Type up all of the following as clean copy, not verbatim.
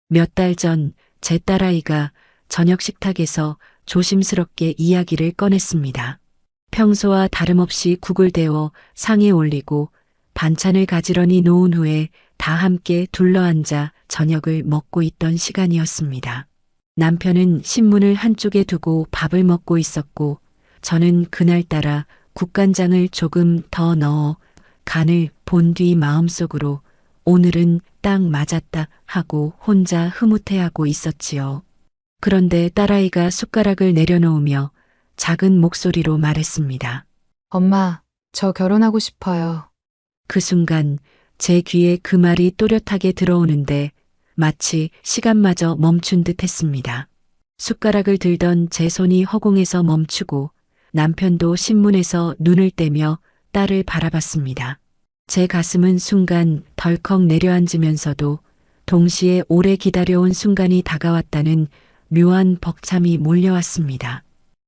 몇 달 전 제 딸아이가 저녁 식탁에서 조심스럽게 이야기를 꺼냈습니다. 평소와 다름없이 국을 데워 상에 올리고 반찬을 가지런히 놓은 후에 다 함께 둘러앉아 저녁을 먹고 있던 시간이었습니다. 남편은 신문을 한쪽에 두고 밥을 먹고 있었고 저는 그날따라 국간장을 조금 더 넣어 간을 본 뒤 마음속으로 오늘은 딱 맞았다 하고 혼자 흐뭇해하고 있었지요. 그런데 딸아이가 숟가락을 내려놓으며 작은 목소리로 말했습니다. 엄마, 저 결혼하고 싶어요. 그 순간 제 귀에 그 말이 또렷하게 들어오는데 마치 시간마저 멈춘 듯 했습니다. 숟가락을 들던 제 손이 허공에서 멈추고 남편도 신문에서 눈을 떼며 딸을 바라봤습니다. 제 가슴은 순간 덜컥 내려앉으면서도 동시에 오래 기다려온 순간이 다가왔다는 묘한 벅참이 몰려왔습니다.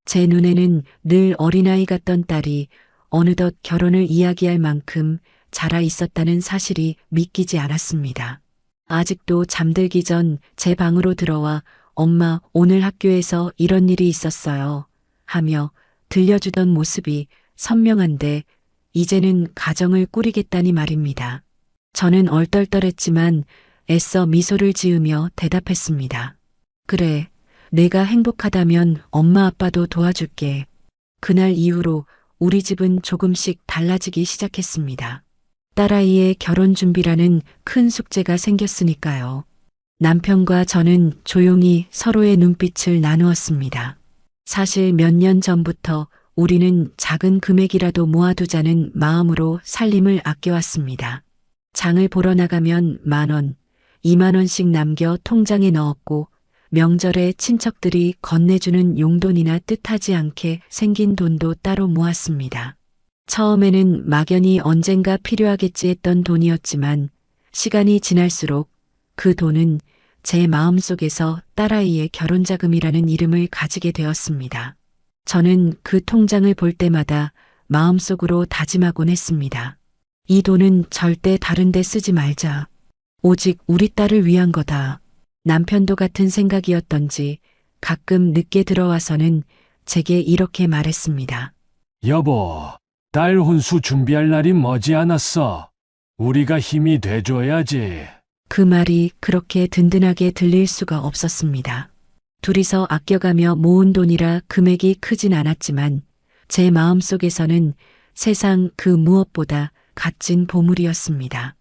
제 눈에는 늘 어린아이 같던 딸이 어느덧 결혼을 이야기할 만큼 자라 있었다는 사실이 믿기지 않았습니다. 아직도 잠들기 전 제 방으로 들어와 엄마 오늘 학교에서 이런 일이 있었어요 하며 들려주던 모습이 선명한데 이제는 가정을 꾸리겠다니 말입니다. 저는 얼떨떨했지만 애써 미소를 지으며 대답했습니다. 그래, 내가 행복하다면 엄마 아빠도 도와줄게. 그날 이후로 우리 집은 조금씩 달라지기 시작했습니다. 딸아이의 결혼 준비라는 큰 숙제가 생겼으니까요. 남편과 저는 조용히 서로의 눈빛을 나누었습니다. 사실 몇 년 전부터 우리는 작은 금액이라도 모아두자는 마음으로 살림을 아껴왔습니다. 장을 보러 나가면 10,000원, 20,000원씩 남겨 통장에 넣었고 명절에 친척들이 건네주는 용돈이나 뜻하지 않게 생긴 돈도 따로 모았습니다. 처음에는 막연히 언젠가 필요하겠지 했던 돈이었지만 시간이 지날수록 그 돈은 제 마음속에서 딸아이의 결혼자금이라는 이름을 가지게 되었습니다. 저는 그 통장을 볼 때마다 마음속으로 다짐하곤 했습니다. 이 돈은 절대 다른 데 쓰지 말자. 오직 우리 딸을 위한 거다. 남편도 같은 생각이었던지 가끔 늦게 들어와서는 제게 이렇게 말했습니다. 여보, 딸 혼수 준비할 날이 머지않았어. 우리가 힘이 돼줘야지. 그 말이 그렇게 든든하게 들릴 수가 없었습니다. 둘이서 아껴가며 모은 돈이라 금액이 크진 않았지만 제 마음속에서는 세상 그 무엇보다 값진 보물이었습니다.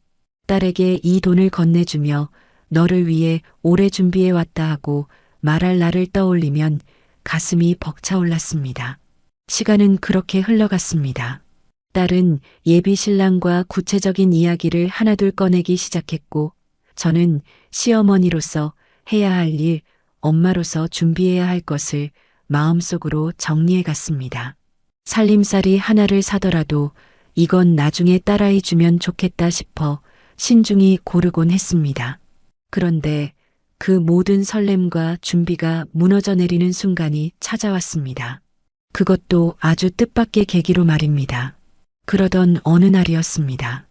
딸에게 이 돈을 건네주며 너를 위해 오래 준비해왔다 하고 말할 날을 떠올리면 가슴이 벅차올랐습니다. 시간은 그렇게 흘러갔습니다. 딸은 예비 신랑과 구체적인 이야기를 하나둘 꺼내기 시작했고 저는 시어머니로서 해야 할 일, 엄마로서 준비해야 할 것을 마음속으로 정리해 갔습니다. 살림살이 하나를 사더라도 이건 나중에 딸아이 주면 좋겠다 싶어 신중히 고르곤 했습니다. 그런데 그 모든 설렘과 준비가 무너져 내리는 순간이 찾아왔습니다. 그것도 아주 뜻밖의 계기로 말입니다. 그러던 어느 날이었습니다.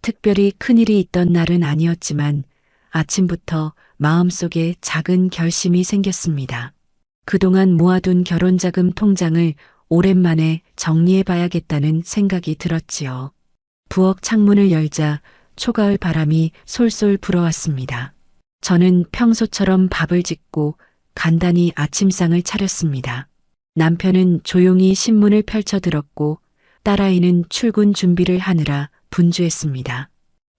특별히 큰일이 있던 날은 아니었지만 아침부터 마음속에 작은 결심이 생겼습니다. 그동안 모아둔 결혼자금 통장을 오랜만에 정리해봐야겠다는 생각이 들었지요. 부엌 창문을 열자 초가을 바람이 솔솔 불어왔습니다. 저는 평소처럼 밥을 짓고 간단히 아침상을 차렸습니다. 남편은 조용히 신문을 펼쳐 들었고 딸아이는 출근 준비를 하느라 분주했습니다.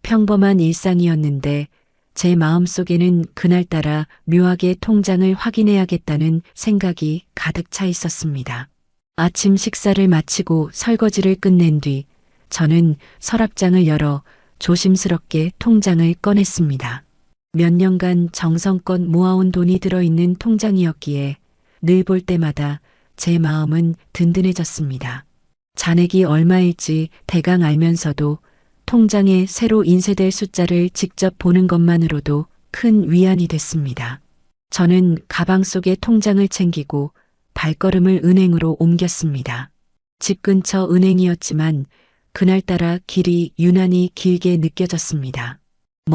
평범한 일상이었는데 제 마음속에는 그날따라 묘하게 통장을 확인해야겠다는 생각이 가득 차 있었습니다. 아침 식사를 마치고 설거지를 끝낸 뒤 저는 서랍장을 열어 조심스럽게 통장을 꺼냈습니다. 몇 년간 정성껏 모아온 돈이 들어있는 통장이었기에 늘 볼 때마다 제 마음은 든든해졌습니다. 잔액이 얼마일지 대강 알면서도 통장에 새로 인쇄될 숫자를 직접 보는 것만으로도 큰 위안이 됐습니다. 저는 가방 속에 통장을 챙기고 발걸음을 은행으로 옮겼습니다. 집 근처 은행이었지만 그날따라 길이 유난히 길게 느껴졌습니다.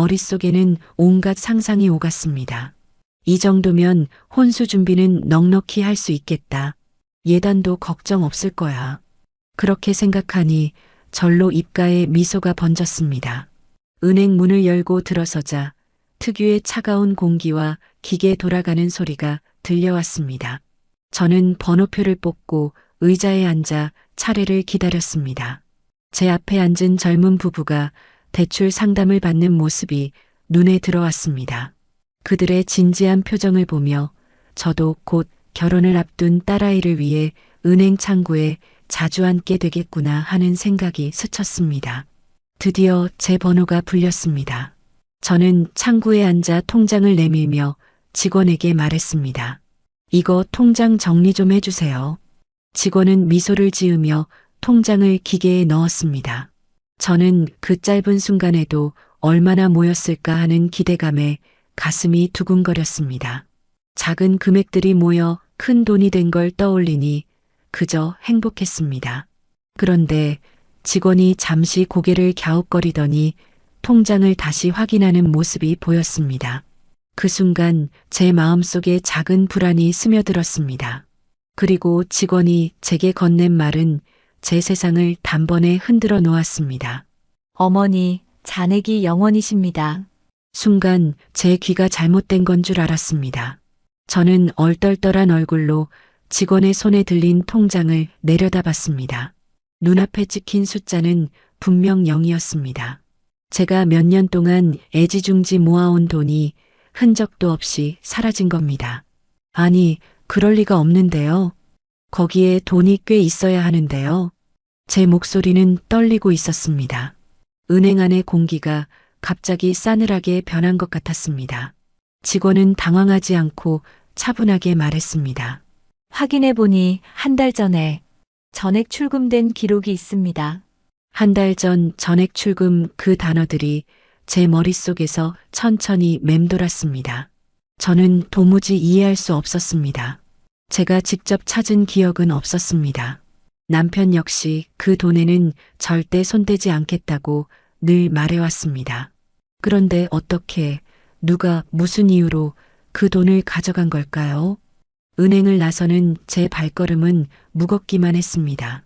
머릿속에는 온갖 상상이 오갔습니다. 이 정도면 혼수 준비는 넉넉히 할 수 있겠다. 예단도 걱정 없을 거야. 그렇게 생각하니 절로 입가에 미소가 번졌습니다. 은행 문을 열고 들어서자 특유의 차가운 공기와 기계 돌아가는 소리가 들려왔습니다. 저는 번호표를 뽑고 의자에 앉아 차례를 기다렸습니다. 제 앞에 앉은 젊은 부부가 대출 상담을 받는 모습이 눈에 들어왔습니다. 그들의 진지한 표정을 보며 저도 곧 결혼을 앞둔 딸아이를 위해 은행 창구에 자주 앉게 되겠구나 하는 생각이 스쳤습니다. 드디어 제 번호가 불렸습니다. 저는 창구에 앉아 통장을 내밀며 직원에게 말했습니다. 이거 통장 정리 좀 해주세요. 직원은 미소를 지으며 통장을 기계에 넣었습니다. 저는 그 짧은 순간에도 얼마나 모였을까 하는 기대감에 가슴이 두근거렸습니다. 작은 금액들이 모여 큰 돈이 된 걸 떠올리니 그저 행복했습니다. 그런데 직원이 잠시 고개를 갸웃거리더니 통장을 다시 확인하는 모습이 보였습니다. 그 순간 제 마음속에 작은 불안이 스며들었습니다. 그리고 직원이 제게 건넨 말은 제 세상을 단번에 흔들어 놓았습니다. 어머니, 잔액이 0원이십니다. 순간 제 귀가 잘못된 건 줄 알았습니다. 저는 얼떨떨한 얼굴로 직원의 손에 들린 통장을 내려다봤습니다. 눈앞에 찍힌 숫자는 분명 0이었습니다. 제가 몇 년 동안 애지중지 모아온 돈이 흔적도 없이 사라진 겁니다. 아니, 그럴 리가 없는데요. 거기에 돈이 꽤 있어야 하는데요. 제 목소리는 떨리고 있었습니다. 은행 안의 공기가 갑자기 싸늘하게 변한 것 같았습니다. 직원은 당황하지 않고 차분하게 말했습니다. 확인해보니 한 달 전에 전액 출금된 기록이 있습니다. 한 달 전 전액 출금 그 단어들이 제 머릿속에서 천천히 맴돌았습니다. 저는 도무지 이해할 수 없었습니다. 제가 직접 찾은 기억은 없었습니다. 남편 역시 그 돈에는 절대 손대지 않겠다고 늘 말해왔습니다. 그런데 어떻게, 누가, 무슨 이유로 그 돈을 가져간 걸까요? 은행을 나서는 제 발걸음은 무겁기만 했습니다.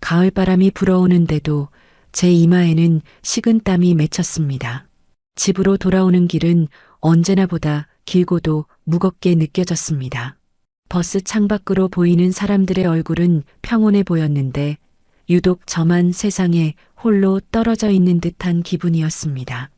가을바람이 불어오는데도 제 이마에는 식은땀이 맺혔습니다. 집으로 돌아오는 길은 언제나보다 길고도 무겁게 느껴졌습니다. 버스 창밖으로 보이는 사람들의 얼굴은 평온해 보였는데 유독 저만 세상에 홀로 떨어져 있는 듯한 기분이었습니다.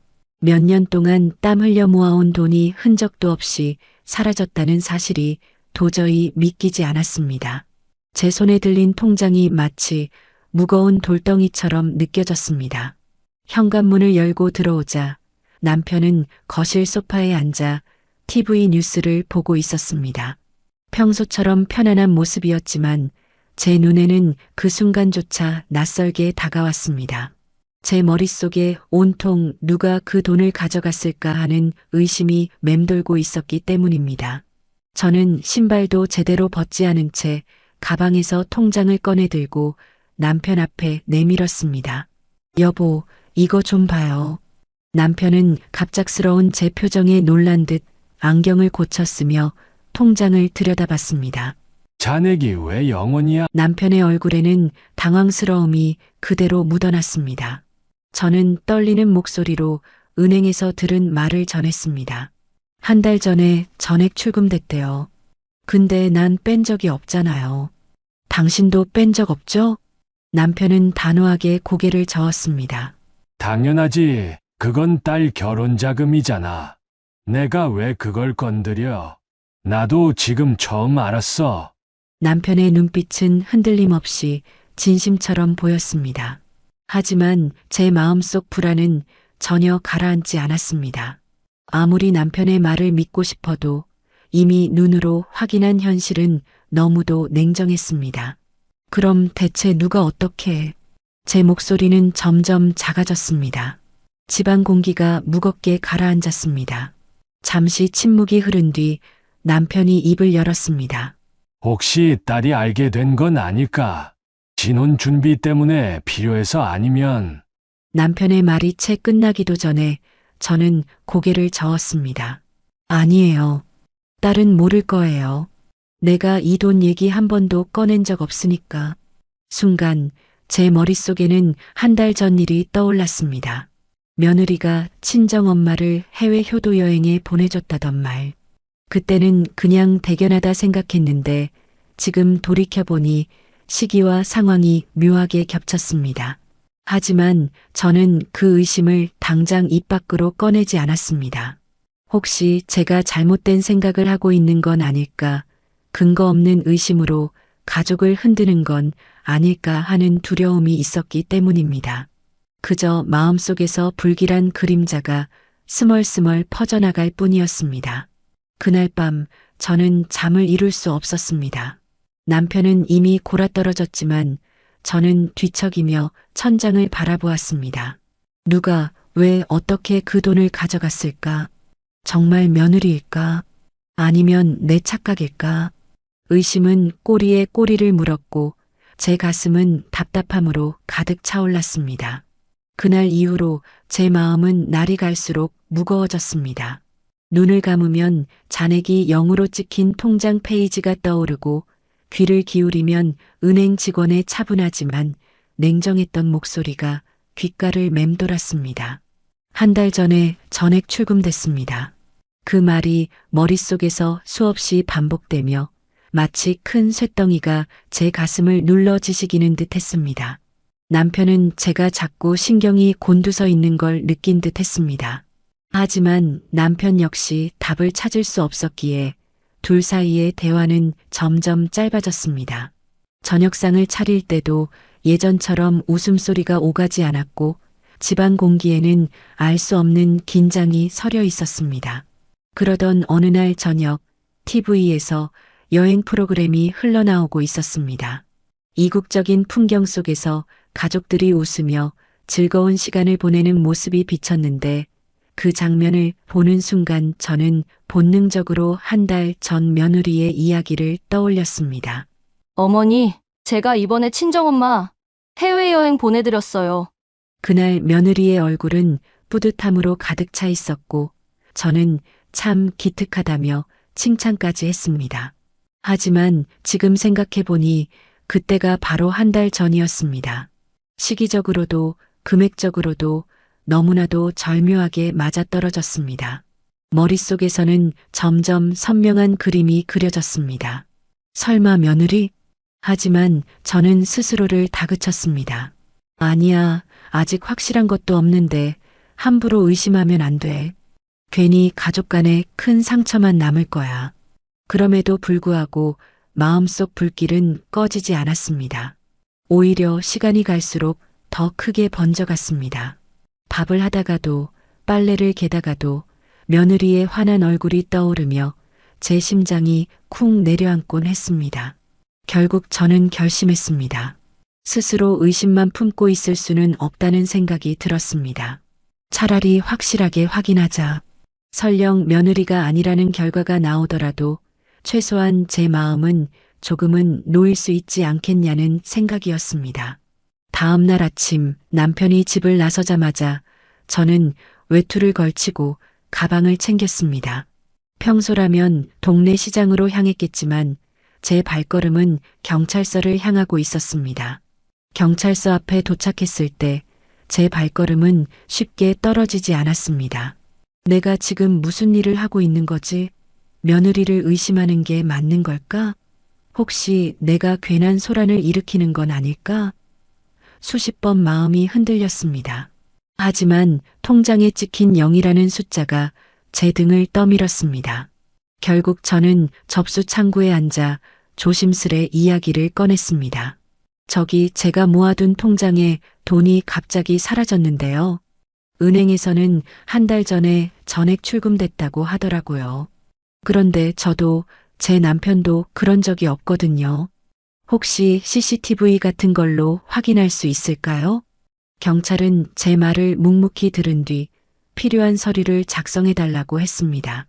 몇 년 동안 땀 흘려 모아온 돈이 흔적도 없이 사라졌다는 사실이 도저히 믿기지 않았습니다. 제 손에 들린 통장이 마치 무거운 돌덩이처럼 느껴졌습니다. 현관문을 열고 들어오자 남편은 거실 소파에 앉아 TV 뉴스를 보고 있었습니다. 평소처럼 편안한 모습이었지만 제 눈에는 그 순간조차 낯설게 다가왔습니다. 제 머릿속에 온통 누가 그 돈을 가져갔을까 하는 의심이 맴돌고 있었기 때문입니다. 저는 신발도 제대로 벗지 않은 채 가방에서 통장을 꺼내 들고 남편 앞에 내밀었습니다. 여보, 이거 좀 봐요. 남편은 갑작스러운 제 표정에 놀란 듯 안경을 고쳤으며 통장을 들여다봤습니다. 잔액이 왜 0원이야? 남편의 얼굴에는 당황스러움이 그대로 묻어났습니다. 저는 떨리는 목소리로 은행에서 들은 말을 전했습니다. 한 달 전에 전액 출금됐대요. 근데 난 뺀 적이 없잖아요. 당신도 뺀 적 없죠? 남편은 단호하게 고개를 저었습니다. 당연하지. 그건 딸 결혼 자금이잖아. 내가 왜 그걸 건드려? 나도 지금 처음 알았어. 남편의 눈빛은 흔들림 없이 진심처럼 보였습니다. 하지만 제 마음속 불안은 전혀 가라앉지 않았습니다. 아무리 남편의 말을 믿고 싶어도 이미 눈으로 확인한 현실은 너무도 냉정했습니다. 그럼 대체 누가 어떻게? 제 목소리는 점점 작아졌습니다. 집안 공기가 무겁게 가라앉았습니다. 잠시 침묵이 흐른 뒤 남편이 입을 열었습니다. 혹시 딸이 알게 된 건 아닐까? 신혼 준비 때문에 필요해서 아니면 남편의 말이 채 끝나기도 전에 저는 고개를 저었습니다. 아니에요. 딸은 모를 거예요. 내가 이 돈 얘기 한 번도 꺼낸 적 없으니까. 순간 제 머릿속에는 한 달 전 일이 떠올랐습니다. 며느리가 친정엄마를 해외 효도 여행에 보내줬다던 말. 그때는 그냥 대견하다 생각했는데 지금 돌이켜보니 시기와 상황이 묘하게 겹쳤습니다. 하지만 저는 그 의심을 당장 입 밖으로 꺼내지 않았습니다. 혹시 제가 잘못된 생각을 하고 있는 건 아닐까, 근거 없는 의심으로 가족을 흔드는 건 아닐까 하는 두려움이 있었기 때문입니다. 그저 마음속에서 불길한 그림자가 스멀스멀 퍼져나갈 뿐이었습니다. 그날 밤 저는 잠을 이룰 수 없었습니다. 남편은 이미 골아떨어졌지만 저는 뒤척이며 천장을 바라보았습니다. 누가, 왜, 어떻게 그 돈을 가져갔을까? 정말 며느리일까? 아니면 내 착각일까? 의심은 꼬리에 꼬리를 물었고 제 가슴은 답답함으로 가득 차올랐습니다. 그날 이후로 제 마음은 날이 갈수록 무거워졌습니다. 눈을 감으면 잔액이 0으로 찍힌 통장 페이지가 떠오르고 귀를 기울이면 은행 직원의 차분하지만 냉정했던 목소리가 귓가를 맴돌았습니다. 한 달 전에 전액 출금됐습니다. 그 말이 머릿속에서 수없이 반복되며 마치 큰 쇳덩이가 제 가슴을 눌러 지시기는 듯 했습니다. 남편은 제가 자꾸 신경이 곤두서 있는 걸 느낀 듯 했습니다. 하지만 남편 역시 답을 찾을 수 없었기에 둘 사이의 대화는 점점 짧아졌습니다. 저녁상을 차릴 때도 예전처럼 웃음소리가 오가지 않았고 집안 공기에는 알 수 없는 긴장이 서려 있었습니다. 그러던 어느 날 저녁 TV에서 여행 프로그램이 흘러나오고 있었습니다. 이국적인 풍경 속에서 가족들이 웃으며 즐거운 시간을 보내는 모습이 비쳤는데 그 장면을 보는 순간 저는 본능적으로 한 달 전 며느리의 이야기를 떠올렸습니다. 어머니, 제가 이번에 친정엄마 해외여행 보내드렸어요. 그날 며느리의 얼굴은 뿌듯함으로 가득 차 있었고 저는 참 기특하다며 칭찬까지 했습니다. 하지만 지금 생각해보니 그때가 바로 한 달 전이었습니다. 시기적으로도 금액적으로도 너무나도 절묘하게 맞아떨어졌습니다. 머릿속에서는 점점 선명한 그림이 그려졌습니다. 설마 며느리? 하지만 저는 스스로를 다그쳤습니다. 아니야, 아직 확실한 것도 없는데 함부로 의심하면 안 돼. 괜히 가족 간에 큰 상처만 남을 거야. 그럼에도 불구하고 마음속 불길은 꺼지지 않았습니다. 오히려 시간이 갈수록 더 크게 번져갔습니다. 밥을 하다가도 빨래를 개다가도 며느리의 환한 얼굴이 떠오르며 제 심장이 쿵 내려앉곤 했습니다. 결국 저는 결심했습니다. 스스로 의심만 품고 있을 수는 없다는 생각이 들었습니다. 차라리 확실하게 확인하자. 설령 며느리가 아니라는 결과가 나오더라도 최소한 제 마음은 조금은 놓일 수 있지 않겠냐는 생각이었습니다. 다음 날 아침 남편이 집을 나서자마자 저는 외투를 걸치고 가방을 챙겼습니다. 평소라면 동네 시장으로 향했겠지만 제 발걸음은 경찰서를 향하고 있었습니다. 경찰서 앞에 도착했을 때 제 발걸음은 쉽게 떨어지지 않았습니다. 내가 지금 무슨 일을 하고 있는 거지? 며느리를 의심하는 게 맞는 걸까? 혹시 내가 괜한 소란을 일으키는 건 아닐까? 수십 번 마음이 흔들렸습니다. 하지만 통장에 찍힌 0이라는 숫자가 제 등을 떠밀었습니다. 결국 저는 접수 창구에 앉아 조심스레 이야기를 꺼냈습니다. 저기 제가 모아둔 통장에 돈이 갑자기 사라졌는데요. 은행에서는 한 달 전에 전액 출금됐다고 하더라고요. 그런데 저도 제 남편도 그런 적이 없거든요. 혹시 CCTV 같은 걸로 확인할 수 있을까요? 경찰은 제 말을 묵묵히 들은 뒤 필요한 서류를 작성해 달라고 했습니다.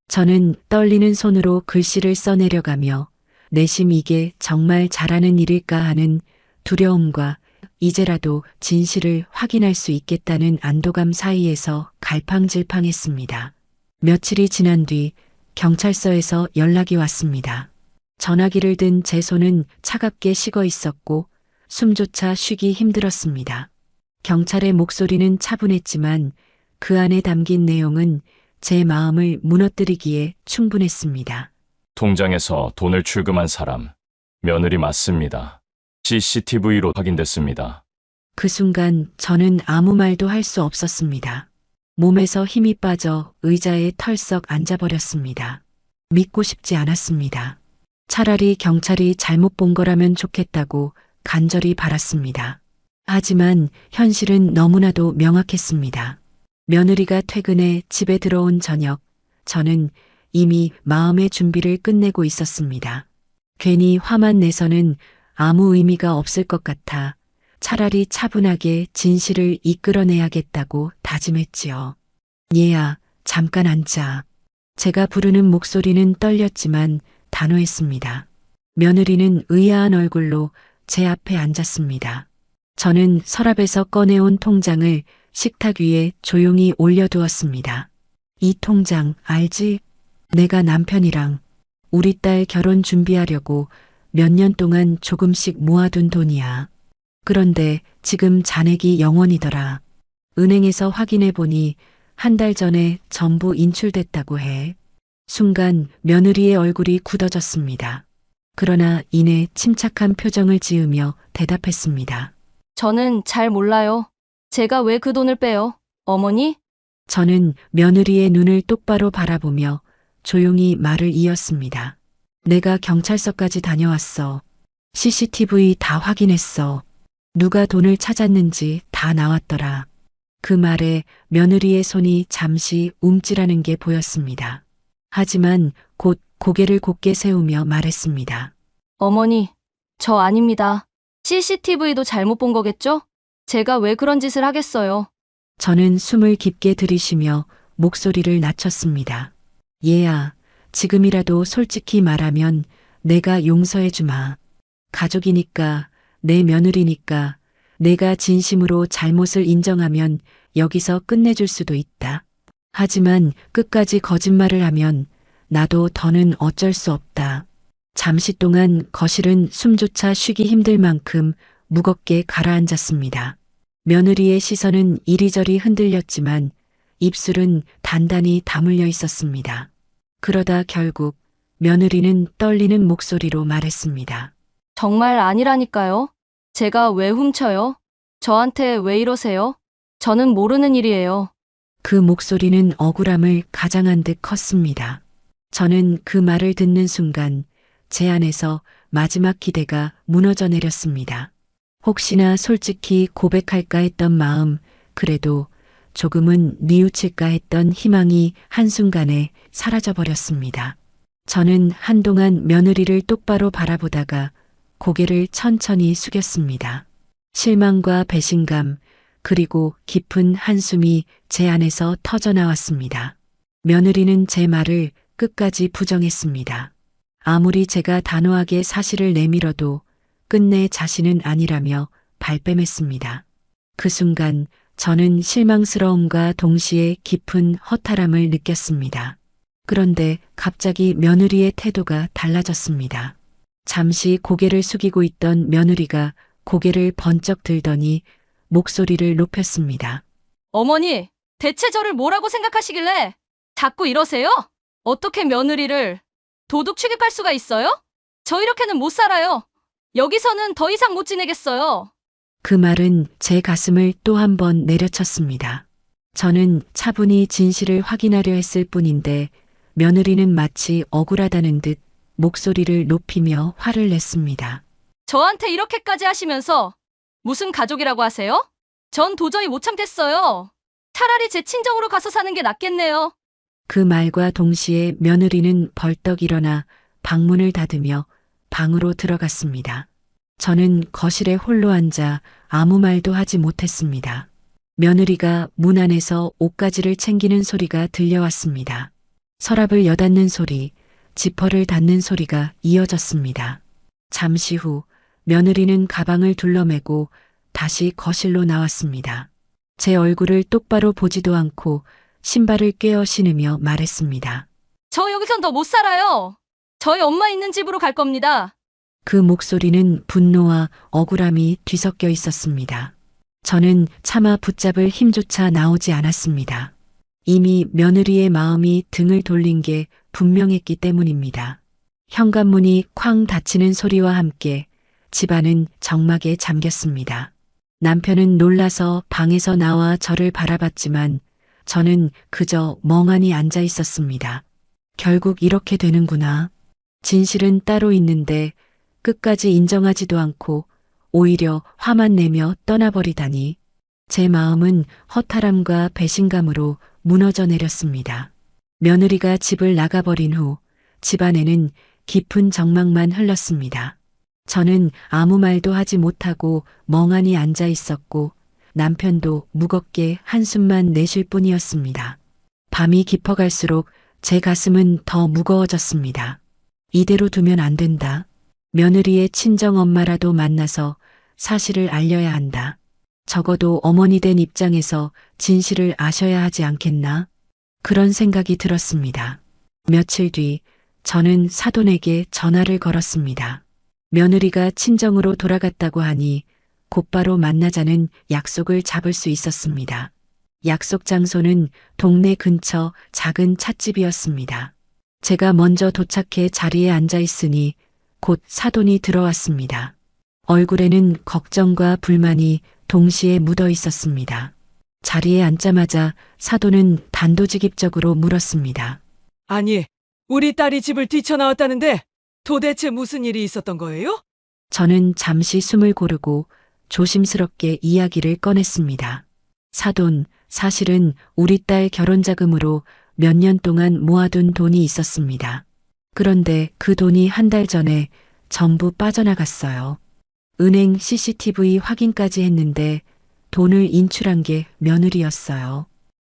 저는 떨리는 손으로 글씨를 써내려가며 내심 이게 정말 잘하는 일일까 하는 두려움과 이제라도 진실을 확인할 수 있겠다는 안도감 사이에서 갈팡질팡했습니다. 며칠이 지난 뒤 경찰서에서 연락이 왔습니다. 전화기를 든 제 손은 차갑게 식어 있었고 숨조차 쉬기 힘들었습니다. 경찰의 목소리는 차분했지만 그 안에 담긴 내용은 제 마음을 무너뜨리기에 충분했습니다. 통장에서 돈을 출금한 사람, 며느리 맞습니다. CCTV로 확인됐습니다. 그 순간 저는 아무 말도 할 수 없었습니다. 몸에서 힘이 빠져 의자에 털썩 앉아버렸습니다. 믿고 싶지 않았습니다. 차라리 경찰이 잘못 본 거라면 좋겠다고 간절히 바랐습니다. 하지만 현실은 너무나도 명확했습니다. 며느리가 퇴근해 집에 들어온 저녁, 저는 이미 마음의 준비를 끝내고 있었습니다. 괜히 화만 내서는 아무 의미가 없을 것 같아 차라리 차분하게 진실을 이끌어내야겠다고 다짐했지요. 얘야, 잠깐 앉아. 제가 부르는 목소리는 떨렸지만 단호했습니다. 며느리는 의아한 얼굴로 제 앞에 앉았습니다. 저는 서랍에서 꺼내온 통장을 식탁 위에 조용히 올려두었습니다. 이 통장 알지? 내가 남편이랑 우리 딸 결혼 준비하려고 몇 년 동안 조금씩 모아둔 돈이야. 그런데 지금 잔액이 0원이더라. 은행에서 확인해 보니 한 달 전에 전부 인출됐다고 해. 순간 며느리의 얼굴이 굳어졌습니다. 그러나 이내 침착한 표정을 지으며 대답했습니다. 저는 잘 몰라요. 제가 왜 그 돈을 빼요? 어머니? 저는 며느리의 눈을 똑바로 바라보며 조용히 말을 이었습니다. 내가 경찰서까지 다녀왔어. CCTV 다 확인했어. 누가 돈을 찾았는지 다 나왔더라. 그 말에 며느리의 손이 잠시 움찔하는 게 보였습니다. 하지만 곧 고개를 곧게 세우며 말했습니다. 어머니, 저 아닙니다. CCTV도 잘못 본 거겠죠? 제가 왜 그런 짓을 하겠어요? 저는 숨을 깊게 들이쉬며 목소리를 낮췄습니다. 얘야, 지금이라도 솔직히 말하면 내가 용서해 주마. 가족이니까, 내 며느리니까, 내가 진심으로 잘못을 인정하면 여기서 끝내줄 수도 있다. 하지만 끝까지 거짓말을 하면 나도 더는 어쩔 수 없다. 잠시 동안 거실은 숨조차 쉬기 힘들 만큼 무겁게 가라앉았습니다. 며느리의 시선은 이리저리 흔들렸지만 입술은 단단히 다물려 있었습니다. 그러다 결국 며느리는 떨리는 목소리로 말했습니다. 정말 아니라니까요. 제가 왜 훔쳐요? 저한테 왜 이러세요? 저는 모르는 일이에요. 그 목소리는 억울함을 가장한 듯 컸습니다. 저는 그 말을 듣는 순간 제 안에서 마지막 기대가 무너져 내렸습니다. 혹시나 솔직히 고백할까 했던 마음, 그래도 조금은 뉘우칠까 했던 희망이 한순간에 사라져버렸습니다. 저는 한동안 며느리를 똑바로 바라보다가 고개를 천천히 숙였습니다. 실망과 배신감, 그리고 깊은 한숨이 제 안에서 터져나왔습니다. 며느리는 제 말을 끝까지 부정했습니다. 아무리 제가 단호하게 사실을 내밀어도 끝내 자신은 아니라며 발뺌했습니다. 그 순간 저는 실망스러움과 동시에 깊은 허탈함을 느꼈습니다. 그런데 갑자기 며느리의 태도가 달라졌습니다. 잠시 고개를 숙이고 있던 며느리가 고개를 번쩍 들더니 목소리를 높였습니다. 어머니, 대체 저를 뭐라고 생각하시길래 자꾸 이러세요? 어떻게 며느리를 도둑 취급할 수가 있어요? 저 이렇게는 못 살아요. 여기서는 더 이상 못 지내겠어요. 그 말은 제 가슴을 또 한 번 내려쳤습니다. 저는 차분히 진실을 확인하려 했을 뿐인데 며느리는 마치 억울하다는 듯 목소리를 높이며 화를 냈습니다. 저한테 이렇게까지 하시면서 무슨 가족이라고 하세요? 전 도저히 못 참겠어요. 차라리 제 친정으로 가서 사는 게 낫겠네요. 그 말과 동시에 며느리는 벌떡 일어나 방문을 닫으며 방으로 들어갔습니다. 저는 거실에 홀로 앉아 아무 말도 하지 못했습니다. 며느리가 문 안에서 옷가지를 챙기는 소리가 들려왔습니다. 서랍을 여닫는 소리, 지퍼를 닫는 소리가 이어졌습니다. 잠시 후 며느리는 가방을 둘러매고 다시 거실로 나왔습니다. 제 얼굴을 똑바로 보지도 않고 신발을 꿰어 신으며 말했습니다. 저 여기선 더 못 살아요. 저희 엄마 있는 집으로 갈 겁니다. 그 목소리는 분노와 억울함이 뒤섞여 있었습니다. 저는 차마 붙잡을 힘조차 나오지 않았습니다. 이미 며느리의 마음이 등을 돌린 게 분명했기 때문입니다. 현관문이 쾅 닫히는 소리와 함께 집안은 정막에 잠겼습니다. 남편은 놀라서 방에서 나와 저를 바라봤지만 저는 그저 멍하니 앉아 있었습니다. 결국 이렇게 되는구나. 진실은 따로 있는데 끝까지 인정하지도 않고 오히려 화만 내며 떠나버리다니. 제 마음은 허탈함과 배신감으로 무너져 내렸습니다. 며느리가 집을 나가버린 후 집안에는 깊은 정막만 흘렀습니다. 저는 아무 말도 하지 못하고 멍하니 앉아 있었고 남편도 무겁게 한숨만 내쉴 뿐이었습니다. 밤이 깊어갈수록 제 가슴은 더 무거워졌습니다. 이대로 두면 안 된다. 며느리의 친정엄마라도 만나서 사실을 알려야 한다. 적어도 어머니 된 입장에서 진실을 아셔야 하지 않겠나? 그런 생각이 들었습니다. 며칠 뒤 저는 사돈에게 전화를 걸었습니다. 며느리가 친정으로 돌아갔다고 하니 곧바로 만나자는 약속을 잡을 수 있었습니다. 약속 장소는 동네 근처 작은 찻집이었습니다. 제가 먼저 도착해 자리에 앉아 있으니 곧 사돈이 들어왔습니다. 얼굴에는 걱정과 불만이 동시에 묻어 있었습니다. 자리에 앉자마자 사돈은 단도직입적으로 물었습니다. 아니, 우리 딸이 집을 뛰쳐나왔다는데 도대체 무슨 일이 있었던 거예요? 저는 잠시 숨을 고르고 조심스럽게 이야기를 꺼냈습니다. 사돈, 사실은 우리 딸 결혼 자금으로 몇 년 동안 모아둔 돈이 있었습니다. 그런데 그 돈이 한 달 전에 전부 빠져나갔어요. 은행 CCTV 확인까지 했는데 돈을 인출한 게 며느리였어요.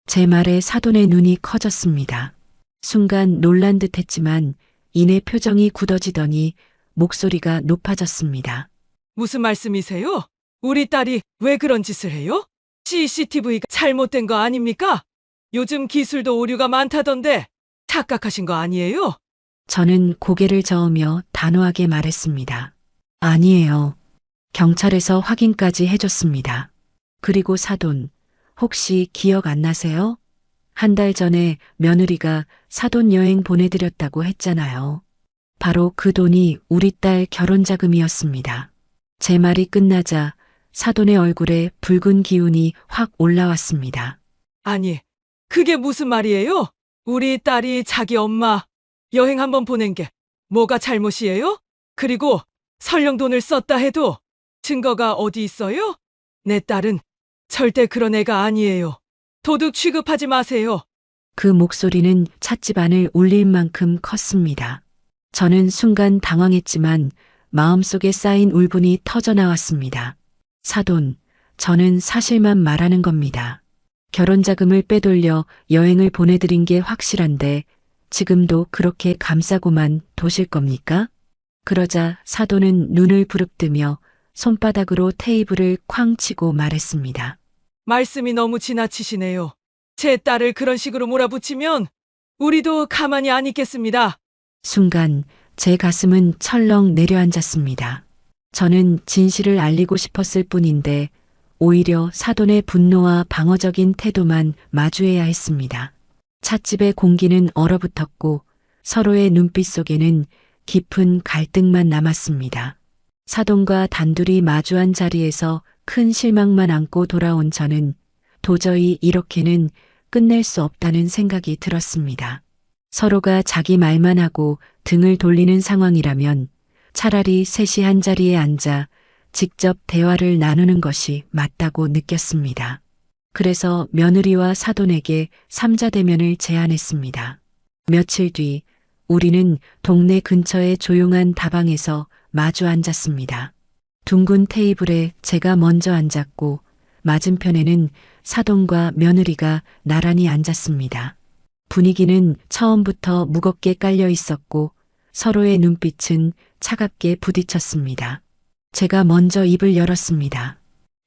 제 말에 사돈의 눈이 커졌습니다. 순간 놀란 듯 했지만 이내 표정이 굳어지더니 목소리가 높아졌습니다. 무슨 말씀이세요? 우리 딸이 왜 그런 짓을 해요? CCTV가 잘못된 거 아닙니까? 요즘 기술도 오류가 많다던데 착각하신 거 아니에요? 저는 고개를 저으며 단호하게 말했습니다. 아니에요. 경찰에서 확인까지 해줬습니다. 그리고 사돈, 혹시 기억 안 나세요? 한 달 전에 며느리가 사돈 여행 보내드렸다고 했잖아요. 바로 그 돈이 우리 딸 결혼 자금이었습니다. 제 말이 끝나자 사돈의 얼굴에 붉은 기운이 확 올라왔습니다. 아니, 그게 무슨 말이에요? 우리 딸이 자기 엄마 여행 한번 보낸 게 뭐가 잘못이에요? 그리고 설령 돈을 썼다 해도 증거가 어디 있어요? 내 딸은 절대 그런 애가 아니에요. 도둑 취급하지 마세요. 그 목소리는 찻집 안을 울릴 만큼 컸습니다. 저는 순간 당황했지만 마음속에 쌓인 울분이 터져나왔습니다. 사돈, 저는 사실만 말하는 겁니다. 결혼 자금을 빼돌려 여행을 보내드린 게 확실한데 지금도 그렇게 감싸고만 도실 겁니까? 그러자 사돈은 눈을 부릅뜨며 손바닥으로 테이블을 쾅 치고 말했습니다. 말씀이 너무 지나치시네요. 제 딸을 그런 식으로 몰아붙이면 우리도 가만히 안 있겠습니다. 순간 제 가슴은 철렁 내려앉았습니다. 저는 진실을 알리고 싶었을 뿐인데 오히려 사돈의 분노와 방어적인 태도만 마주해야 했습니다. 찻집의 공기는 얼어붙었고 서로의 눈빛 속에는 깊은 갈등만 남았습니다. 사돈과 단둘이 마주한 자리에서 큰 실망만 안고 돌아온 저는 도저히 이렇게는 끝낼 수 없다는 생각이 들었습니다. 서로가 자기 말만 하고 등을 돌리는 상황이라면 차라리 셋이 한 자리에 앉아 직접 대화를 나누는 것이 맞다고 느꼈습니다. 그래서 며느리와 사돈에게 삼자 대면을 제안했습니다. 며칠 뒤 우리는 동네 근처의 조용한 다방에서 마주 앉았습니다. 둥근 테이블에 제가 먼저 앉았고 맞은편에는 사돈과 며느리가 나란히 앉았습니다. 분위기는 처음부터 무겁게 깔려 있었고 서로의 눈빛은 차갑게 부딪혔습니다. 제가 먼저 입을 열었습니다.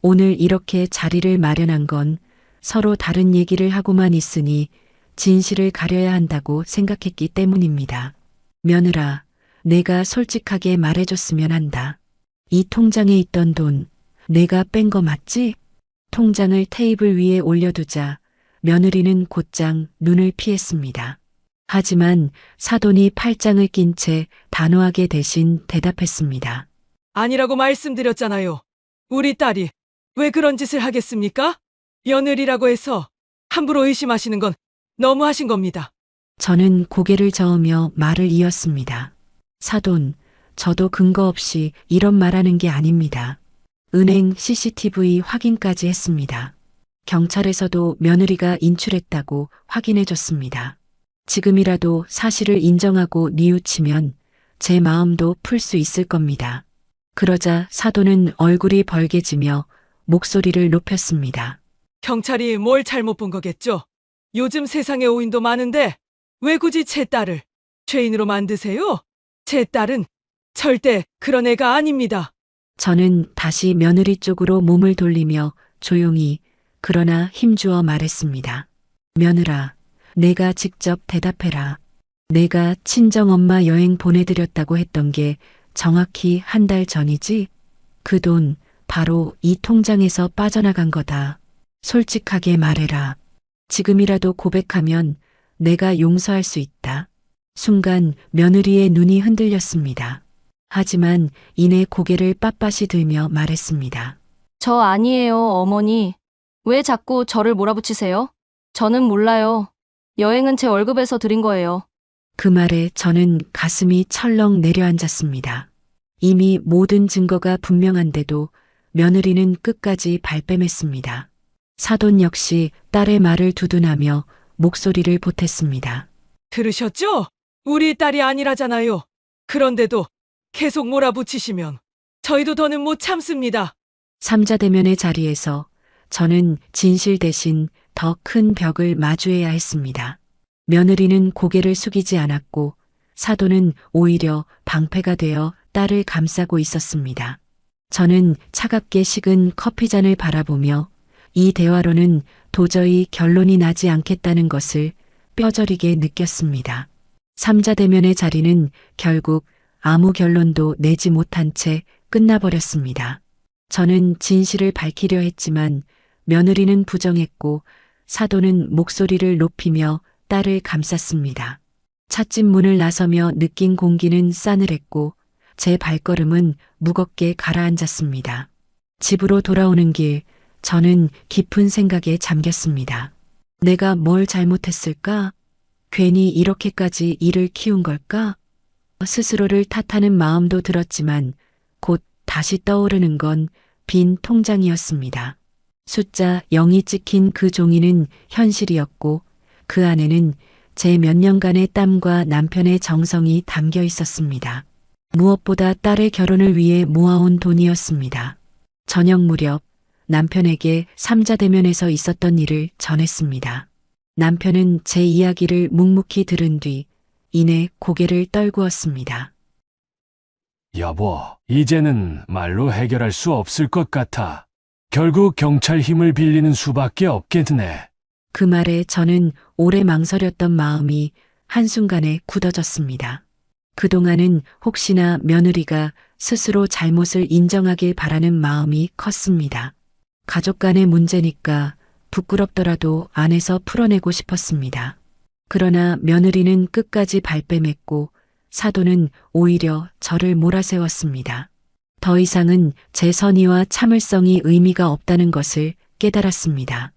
오늘 이렇게 자리를 마련한 건 서로 다른 얘기를 하고만 있으니 진실을 가려야 한다고 생각했기 때문입니다. 며느라, 내가 솔직하게 말해줬으면 한다. 이 통장에 있던 돈, 내가 뺀 거 맞지? 통장을 테이블 위에 올려두자 며느리는 곧장 눈을 피했습니다. 하지만 사돈이 팔짱을 낀 채 단호하게 대신 대답했습니다. 아니라고 말씀드렸잖아요. 우리 딸이 왜 그런 짓을 하겠습니까? 며느리라고 해서 함부로 의심하시는 건 너무하신 겁니다. 저는 고개를 저으며 말을 이었습니다. 사돈, 저도 근거 없이 이런 말하는 게 아닙니다. 은행 CCTV 확인까지 했습니다. 경찰에서도 며느리가 인출했다고 확인해 줬습니다. 지금이라도 사실을 인정하고 뉘우치면 제 마음도 풀 수 있을 겁니다. 그러자 사돈은 얼굴이 벌개지며 목소리를 높였습니다. 경찰이 뭘 잘못 본 거겠죠? 요즘 세상에 오인도 많은데 왜 굳이 제 딸을 죄인으로 만드세요? 제 딸은 절대 그런 애가 아닙니다. 저는 다시 며느리 쪽으로 몸을 돌리며 조용히 그러나 힘주어 말했습니다. 며느라, 내가 직접 대답해라. 내가 친정엄마 여행 보내드렸다고 했던 게 정확히 한 달 전이지? 그 돈 바로 이 통장에서 빠져나간 거다. 솔직하게 말해라. 지금이라도 고백하면 내가 용서할 수 있다. 순간 며느리의 눈이 흔들렸습니다. 하지만 이내 고개를 빳빳이 들며 말했습니다. 저 아니에요, 어머니. 왜 자꾸 저를 몰아붙이세요? 저는 몰라요. 여행은 제 월급에서 드린 거예요. 그 말에 저는 가슴이 철렁 내려앉았습니다. 이미 모든 증거가 분명한데도 며느리는 끝까지 발뺌했습니다. 사돈 역시 딸의 말을 두둔하며 목소리를 보탰습니다. 들으셨죠? 우리 딸이 아니라잖아요. 그런데도 계속 몰아붙이시면 저희도 더는 못 참습니다. 삼자대면의 자리에서 저는 진실 대신 더 큰 벽을 마주해야 했습니다. 며느리는 고개를 숙이지 않았고 사돈은 오히려 방패가 되어 딸을 감싸고 있었습니다. 저는 차갑게 식은 커피잔을 바라보며 이 대화로는 도저히 결론이 나지 않겠다는 것을 뼈저리게 느꼈습니다. 삼자대면의 자리는 결국 아무 결론도 내지 못한 채 끝나버렸습니다. 저는 진실을 밝히려 했지만 며느리는 부정했고 사돈은 목소리를 높이며 딸을 감쌌습니다. 찻집 문을 나서며 느낀 공기는 싸늘했고 제 발걸음은 무겁게 가라앉았습니다. 집으로 돌아오는 길, 저는 깊은 생각에 잠겼습니다. 내가 뭘 잘못했을까? 괜히 이렇게까지 일을 키운 걸까? 스스로를 탓하는 마음도 들었지만 곧 다시 떠오르는 건 빈 통장이었습니다. 숫자 0이 찍힌 그 종이는 현실이었고 그 안에는 제 몇 년간의 땀과 남편의 정성이 담겨 있었습니다. 무엇보다 딸의 결혼을 위해 모아온 돈이었습니다. 저녁 무렵 남편에게 삼자대면에서 있었던 일을 전했습니다. 남편은 제 이야기를 묵묵히 들은 뒤 이내 고개를 떨구었습니다. 여보, 이제는 말로 해결할 수 없을 것 같아. 결국 경찰 힘을 빌리는 수밖에 없겠네. 그 말에 저는 오래 망설였던 마음이 한순간에 굳어졌습니다. 그동안은 혹시나 며느리가 스스로 잘못을 인정하길 바라는 마음이 컸습니다. 가족 간의 문제니까 부끄럽더라도 안에서 풀어내고 싶었습니다. 그러나 며느리는 끝까지 발뺌했고 사돈은 오히려 저를 몰아세웠습니다. 더 이상은 제 선의와 참을성이 의미가 없다는 것을 깨달았습니다.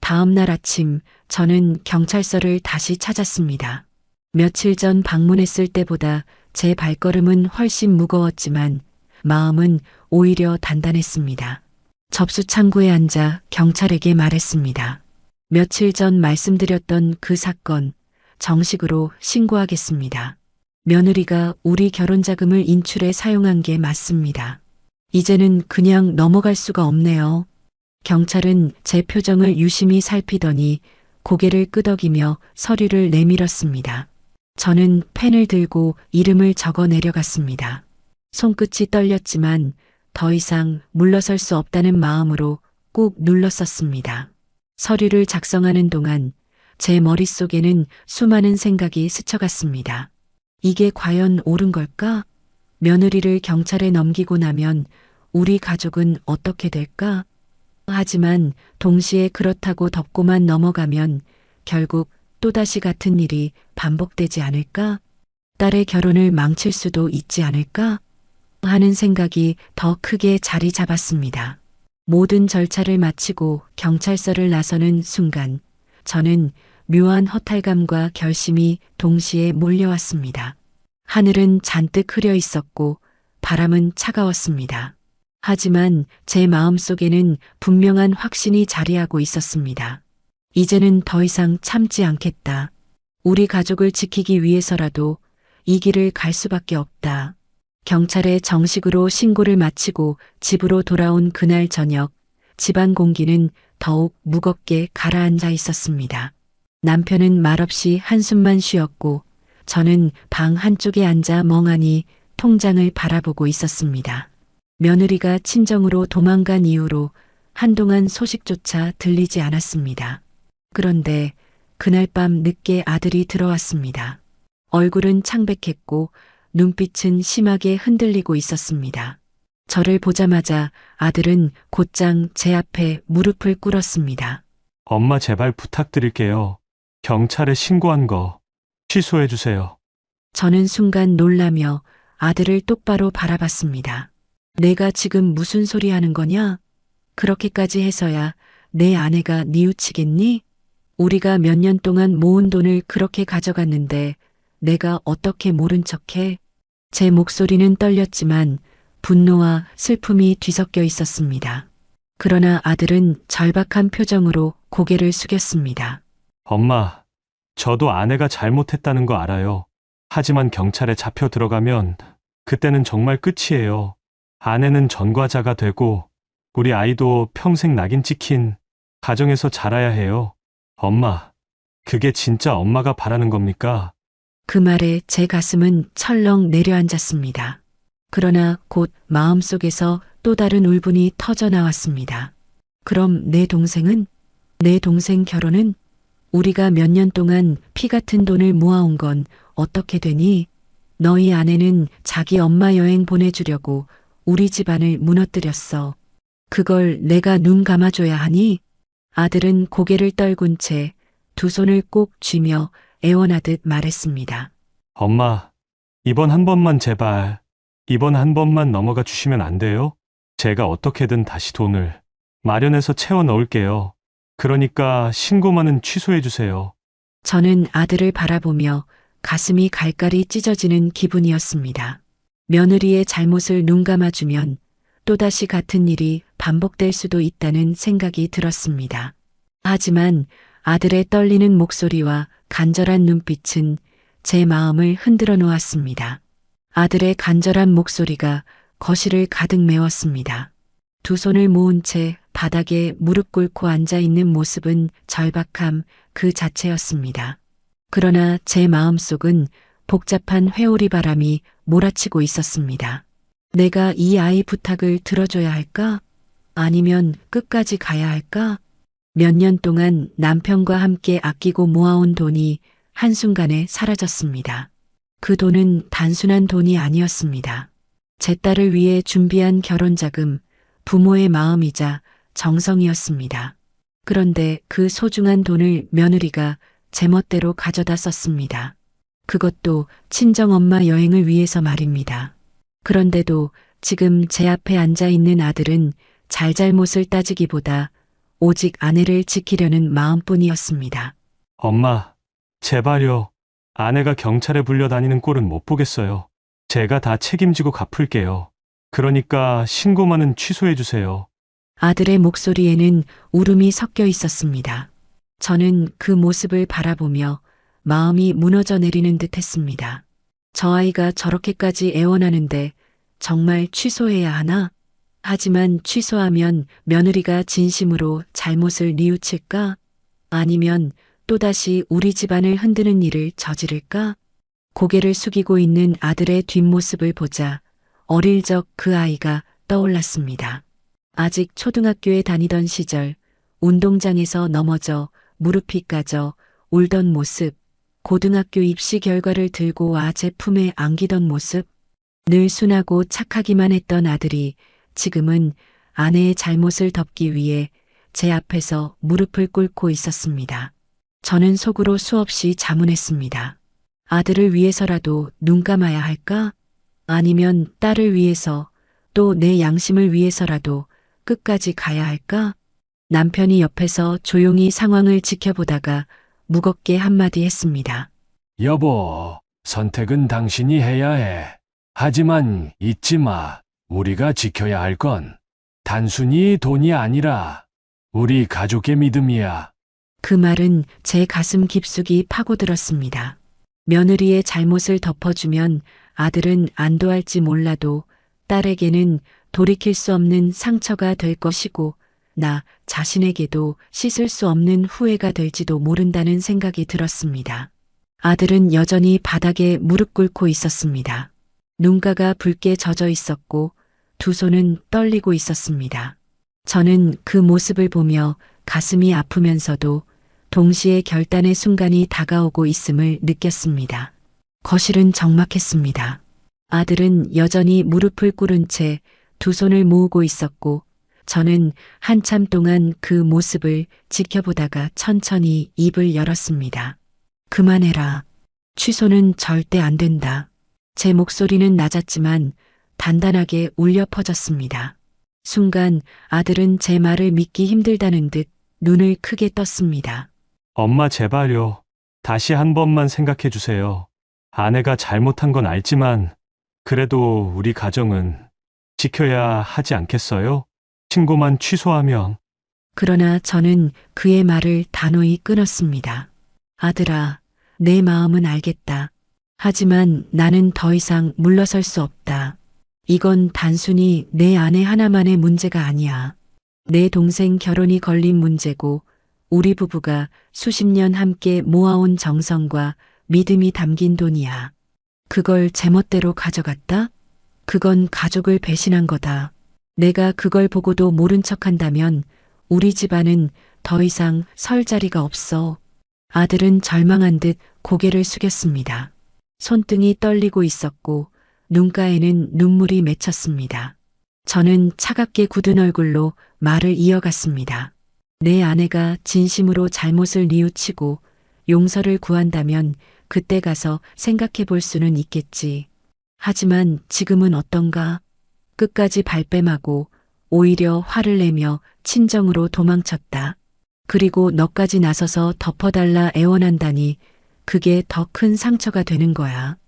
다음 날 아침 저는 경찰서를 다시 찾았습니다. 며칠 전 방문했을 때보다 제 발걸음은 훨씬 무거웠지만 마음은 오히려 단단했습니다. 접수 창구에 앉아 경찰에게 말했습니다. 며칠 전 말씀드렸던 그 사건 정식으로 신고하겠습니다. 며느리가 우리 결혼자금을 인출해 사용한 게 맞습니다. 이제는 그냥 넘어갈 수가 없네요. 경찰은 제 표정을 유심히 살피더니 고개를 끄덕이며 서류를 내밀었습니다. 저는 펜을 들고 이름을 적어 내려갔습니다. 손끝이 떨렸지만 더 이상 물러설 수 없다는 마음으로 꾹 눌렀었습니다. 서류를 작성하는 동안 제 머릿속에는 수많은 생각이 스쳐갔습니다. 이게 과연 옳은 걸까? 며느리를 경찰에 넘기고 나면 우리 가족은 어떻게 될까? 하지만 동시에 그렇다고 덮고만 넘어가면 결국 또다시 같은 일이 반복되지 않을까? 딸의 결혼을 망칠 수도 있지 않을까? 하는 생각이 더 크게 자리 잡았습니다. 모든 절차를 마치고 경찰서를 나서는 순간 저는 묘한 허탈감과 결심이 동시에 몰려왔습니다. 하늘은 잔뜩 흐려 있었고 바람은 차가웠습니다. 하지만 제 마음속에는 분명한 확신이 자리하고 있었습니다. 이제는 더 이상 참지 않겠다. 우리 가족을 지키기 위해서라도 이 길을 갈 수밖에 없다. 경찰에 정식으로 신고를 마치고 집으로 돌아온 그날 저녁, 집안 공기는 더욱 무겁게 가라앉아 있었습니다. 남편은 말없이 한숨만 쉬었고 저는 방 한쪽에 앉아 멍하니 통장을 바라보고 있었습니다. 며느리가 친정으로 도망간 이후로 한동안 소식조차 들리지 않았습니다. 그런데 그날 밤 늦게 아들이 들어왔습니다. 얼굴은 창백했고 눈빛은 심하게 흔들리고 있었습니다. 저를 보자마자 아들은 곧장 제 앞에 무릎을 꿇었습니다. 엄마 제발 부탁드릴게요. 경찰에 신고한 거 취소해 주세요. 저는 순간 놀라며 아들을 똑바로 바라봤습니다. 내가 지금 무슨 소리 하는 거냐? 그렇게까지 해서야 내 아내가 뉘우치겠니? 우리가 몇 년 동안 모은 돈을 그렇게 가져갔는데 내가 어떻게 모른 척해? 제 목소리는 떨렸지만 분노와 슬픔이 뒤섞여 있었습니다. 그러나 아들은 절박한 표정으로 고개를 숙였습니다. 엄마, 저도 아내가 잘못했다는 거 알아요. 하지만 경찰에 잡혀 들어가면 그때는 정말 끝이에요. 아내는 전과자가 되고 우리 아이도 평생 낙인 찍힌 가정에서 자라야 해요. 엄마, 그게 진짜 엄마가 바라는 겁니까? 그 말에 제 가슴은 철렁 내려앉았습니다. 그러나 곧 마음속에서 또 다른 울분이 터져 나왔습니다. 그럼 내 동생은? 내 동생 결혼은? 우리가 몇 년 동안 피 같은 돈을 모아온 건 어떻게 되니? 너희 아내는 자기 엄마 여행 보내주려고 우리 집안을 무너뜨렸어. 그걸 내가 눈 감아줘야 하니? 아들은 고개를 떨군 채 두 손을 꼭 쥐며 애원하듯 말했습니다. 엄마, 이번 한 번만 제발, 이번 한 번만 넘어가 주시면 안 돼요? 제가 어떻게든 다시 돈을 마련해서 채워 넣을게요. 그러니까 신고만은 취소해 주세요. 저는 아들을 바라보며 가슴이 갈갈이 찢어지는 기분이었습니다. 며느리의 잘못을 눈 감아주면 또다시 같은 일이 반복될 수도 있다는 생각이 들었습니다. 하지만 아들의 떨리는 목소리와 간절한 눈빛은 제 마음을 흔들어 놓았습니다. 아들의 간절한 목소리가 거실을 가득 메웠습니다. 두 손을 모은 채 바닥에 무릎 꿇고 앉아 있는 모습은 절박함 그 자체였습니다. 그러나 제 마음속은 복잡한 회오리 바람이 몰아치고 있었습니다. 내가 이 아이 부탁을 들어줘야 할까? 아니면 끝까지 가야 할까? 몇 년 동안 남편과 함께 아끼고 모아온 돈이 한순간에 사라졌습니다. 그 돈은 단순한 돈이 아니었습니다. 제 딸을 위해 준비한 결혼자금, 부모의 마음이자 정성이었습니다. 그런데 그 소중한 돈을 며느리가 제멋대로 가져다 썼습니다. 그것도 친정엄마 여행을 위해서 말입니다. 그런데도 지금 제 앞에 앉아 있는 아들은 잘잘못을 따지기보다 오직 아내를 지키려는 마음뿐이었습니다. 엄마, 제발요. 아내가 경찰에 불려다니는 꼴은 못 보겠어요. 제가 다 책임지고 갚을게요. 그러니까 신고만은 취소해 주세요. 아들의 목소리에는 울음이 섞여 있었습니다. 저는 그 모습을 바라보며 마음이 무너져 내리는 듯 했습니다. 저 아이가 저렇게까지 애원하는데 정말 취소해야 하나? 하지만 취소하면 며느리가 진심으로 잘못을 뉘우칠까? 아니면 또다시 우리 집안을 흔드는 일을 저지를까? 고개를 숙이고 있는 아들의 뒷모습을 보자 어릴 적 그 아이가 떠올랐습니다. 아직 초등학교에 다니던 시절 운동장에서 넘어져 무릎이 까져 울던 모습, 고등학교 입시 결과를 들고 와 제 품에 안기던 모습, 늘 순하고 착하기만 했던 아들이 지금은 아내의 잘못을 덮기 위해 제 앞에서 무릎을 꿇고 있었습니다. 저는 속으로 수없이 자문했습니다. 아들을 위해서라도 눈 감아야 할까? 아니면 딸을 위해서 또 내 양심을 위해서라도 끝까지 가야 할까? 남편이 옆에서 조용히 상황을 지켜보다가 무겁게 한마디 했습니다. 여보, 선택은 당신이 해야 해. 하지만 잊지 마. 우리가 지켜야 할 건 단순히 돈이 아니라 우리 가족의 믿음이야. 그 말은 제 가슴 깊숙이 파고들었습니다. 며느리의 잘못을 덮어주면 아들은 안도할지 몰라도 딸에게는 돌이킬 수 없는 상처가 될 것이고 나 자신에게도 씻을 수 없는 후회가 될지도 모른다는 생각이 들었습니다. 아들은 여전히 바닥에 무릎 꿇고 있었습니다. 눈가가 붉게 젖어 있었고 두 손은 떨리고 있었습니다. 저는 그 모습을 보며 가슴이 아프면서도 동시에 결단의 순간이 다가오고 있음을 느꼈습니다. 거실은 적막했습니다. 아들은 여전히 무릎을 꿇은 채 두 손을 모으고 있었고 저는 한참 동안 그 모습을 지켜보다가 천천히 입을 열었습니다. 그만해라. 취소는 절대 안 된다. 제 목소리는 낮았지만 단단하게 울려 퍼졌습니다. 순간 아들은 제 말을 믿기 힘들다는 듯 눈을 크게 떴습니다. 엄마 제발요. 다시 한 번만 생각해 주세요. 아내가 잘못한 건 알지만 그래도 우리 가정은 지켜야 하지 않겠어요? 신고만 취소하면. 그러나 저는 그의 말을 단호히 끊었습니다. 아들아, 내 마음은 알겠다. 하지만 나는 더 이상 물러설 수 없다. 이건 단순히 내 아내 하나만의 문제가 아니야. 내 동생 결혼이 걸린 문제고 우리 부부가 수십 년 함께 모아온 정성과 믿음이 담긴 돈이야. 그걸 제멋대로 가져갔다? 그건 가족을 배신한 거다. 내가 그걸 보고도 모른 척한다면 우리 집안은 더 이상 설 자리가 없어. 아들은 절망한 듯 고개를 숙였습니다. 손등이 떨리고 있었고 눈가에는 눈물이 맺혔습니다. 저는 차갑게 굳은 얼굴로 말을 이어갔습니다. 내 아내가 진심으로 잘못을 뉘우치고 용서를 구한다면 그때 가서 생각해 볼 수는 있겠지. 하지만 지금은 어떤가? 끝까지 발뺌하고 오히려 화를 내며 친정으로 도망쳤다. 그리고 너까지 나서서 덮어달라 애원한다니 그게 더 큰 상처가 되는 거야.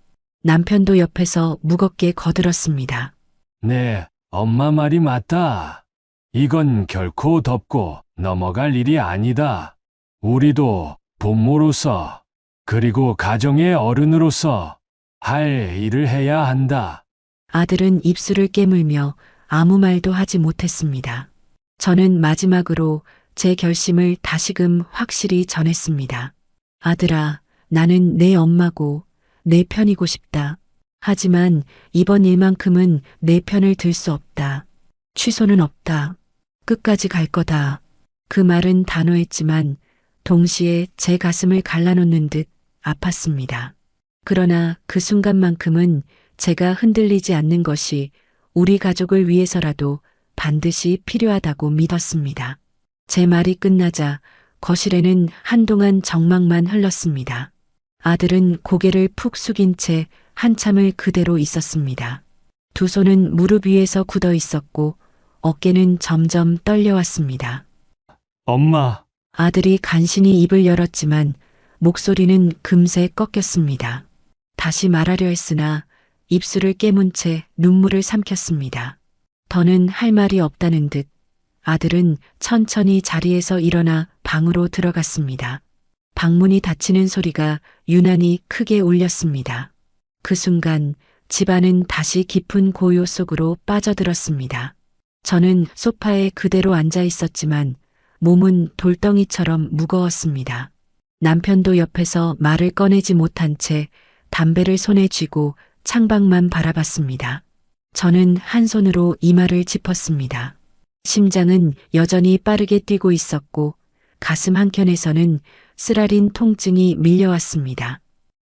남편도 옆에서 무겁게 거들었습니다. 네, 엄마 말이 맞다. 이건 결코 덮고 넘어갈 일이 아니다. 우리도 부모로서 그리고 가정의 어른으로서 할 일을 해야 한다. 아들은 입술을 깨물며 아무 말도 하지 못했습니다. 저는 마지막으로 제 결심을 다시금 확실히 전했습니다. 아들아, 나는 내 엄마고 내 편이고 싶다. 하지만 이번 일만큼은 내 편을 들 수 없다. 취소는 없다. 끝까지 갈 거다. 그 말은 단호했지만 동시에 제 가슴을 갈라놓는 듯 아팠습니다. 그러나 그 순간만큼은 제가 흔들리지 않는 것이 우리 가족을 위해서라도 반드시 필요하다고 믿었습니다. 제 말이 끝나자 거실에는 한동안 정막만 흘렀습니다. 아들은 고개를 푹 숙인 채 한참을 그대로 있었습니다. 두 손은 무릎 위에서 굳어 있었고 어깨는 점점 떨려왔습니다. 엄마, 아들이 간신히 입을 열었지만 목소리는 금세 꺾였습니다. 다시 말하려 했으나 입술을 깨문 채 눈물을 삼켰습니다. 더는 할 말이 없다는 듯 아들은 천천히 자리에서 일어나 방으로 들어갔습니다. 방문이 닫히는 소리가 유난히 크게 울렸습니다. 그 순간 집안은 다시 깊은 고요 속으로 빠져들었습니다. 저는 소파에 그대로 앉아 있었지만 몸은 돌덩이처럼 무거웠습니다. 남편도 옆에서 말을 꺼내지 못한 채 담배를 손에 쥐고 창밖만 바라봤습니다. 저는 한 손으로 이마를 짚었습니다. 심장은 여전히 빠르게 뛰고 있었고 가슴 한켠에서는 쓰라린 통증이 밀려왔습니다.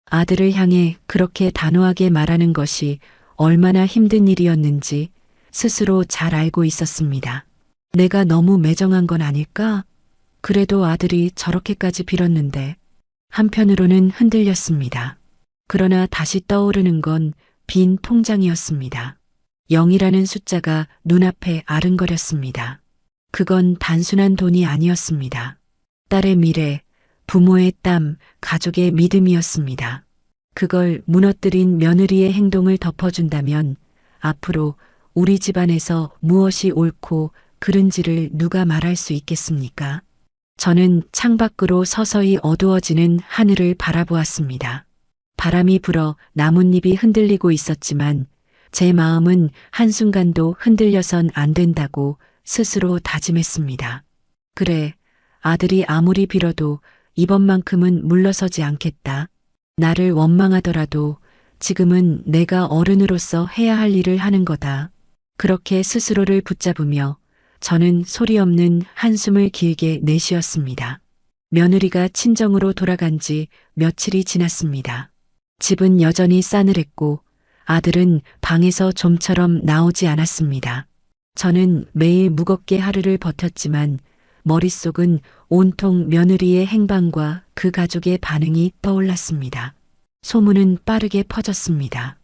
아들을 향해 그렇게 단호하게 말하는 것이 얼마나 힘든 일이었는지 스스로 잘 알고 있었습니다. 내가 너무 매정한 건 아닐까? 그래도 아들이 저렇게까지 빌었는데 한편으로는 흔들렸습니다. 그러나 다시 떠오르는 건 빈 통장이었습니다. 0이라는 숫자가 눈앞에 아른거렸습니다. 그건 단순한 돈이 아니었습니다. 딸의 미래, 부모의 땀, 가족의 믿음이었습니다. 그걸 무너뜨린 며느리의 행동을 덮어준다면 앞으로 우리 집안에서 무엇이 옳고 그른지를 누가 말할 수 있겠습니까? 저는 창밖으로 서서히 어두워지는 하늘을 바라보았습니다. 바람이 불어 나뭇잎이 흔들리고 있었지만 제 마음은 한순간도 흔들려선 안 된다고 스스로 다짐했습니다. 그래, 아들이 아무리 빌어도 이번만큼은 물러서지 않겠다. 나를 원망하더라도 지금은 내가 어른으로서 해야 할 일을 하는 거다. 그렇게 스스로를 붙잡으며 저는 소리 없는 한숨을 길게 내쉬었습니다. 며느리가 친정으로 돌아간 지 며칠이 지났습니다. 집은 여전히 싸늘했고 아들은 방에서 좀처럼 나오지 않았습니다. 저는 매일 무겁게 하루를 버텼지만 머릿속은 온통 며느리의 행방과 그 가족의 반응이 떠올랐습니다. 소문은 빠르게 퍼졌습니다.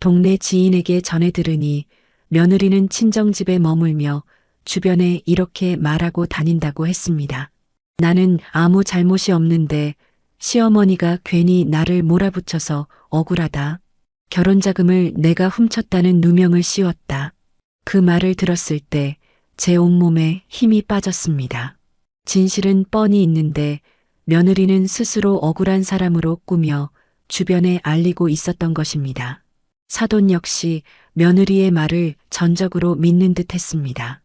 동네 지인에게 전해 들으니 며느리는 친정집에 머물며 주변에 이렇게 말하고 다닌다고 했습니다. 나는 아무 잘못이 없는데 시어머니가 괜히 나를 몰아붙여서 억울하다. 결혼 자금을 내가 훔쳤다는 누명을 씌웠다. 그 말을 들었을 때 제 온몸에 힘이 빠졌습니다. 진실은 뻔히 있는데 며느리는 스스로 억울한 사람으로 꾸며 주변에 알리고 있었던 것입니다. 사돈 역시 며느리의 말을 전적으로 믿는 듯 했습니다.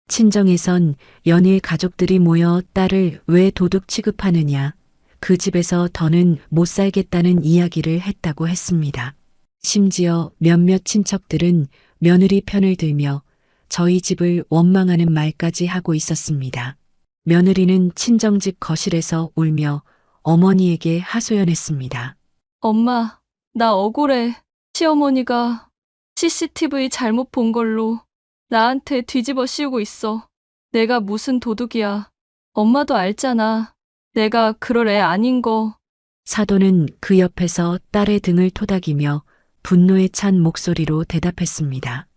친정에선 연일 가족들이 모여 딸을 왜 도둑 취급하느냐, 그 집에서 더는 못 살겠다는 이야기를 했다고 했습니다. 심지어 몇몇 친척들은 며느리 편을 들며 저희 집을 원망하는 말까지 하고 있었습니다. 며느리는 친정집 거실에서 울며 어머니에게 하소연했습니다. 엄마, 나 억울해. 시어머니가 CCTV 잘못 본 걸로 나한테 뒤집어 씌우고 있어. 내가 무슨 도둑이야. 엄마도 알잖아. 내가 그럴 애 아닌 거. 사돈은 그 옆에서 딸의 등을 토닥이며 분노에 찬 목소리로 대답했습니다.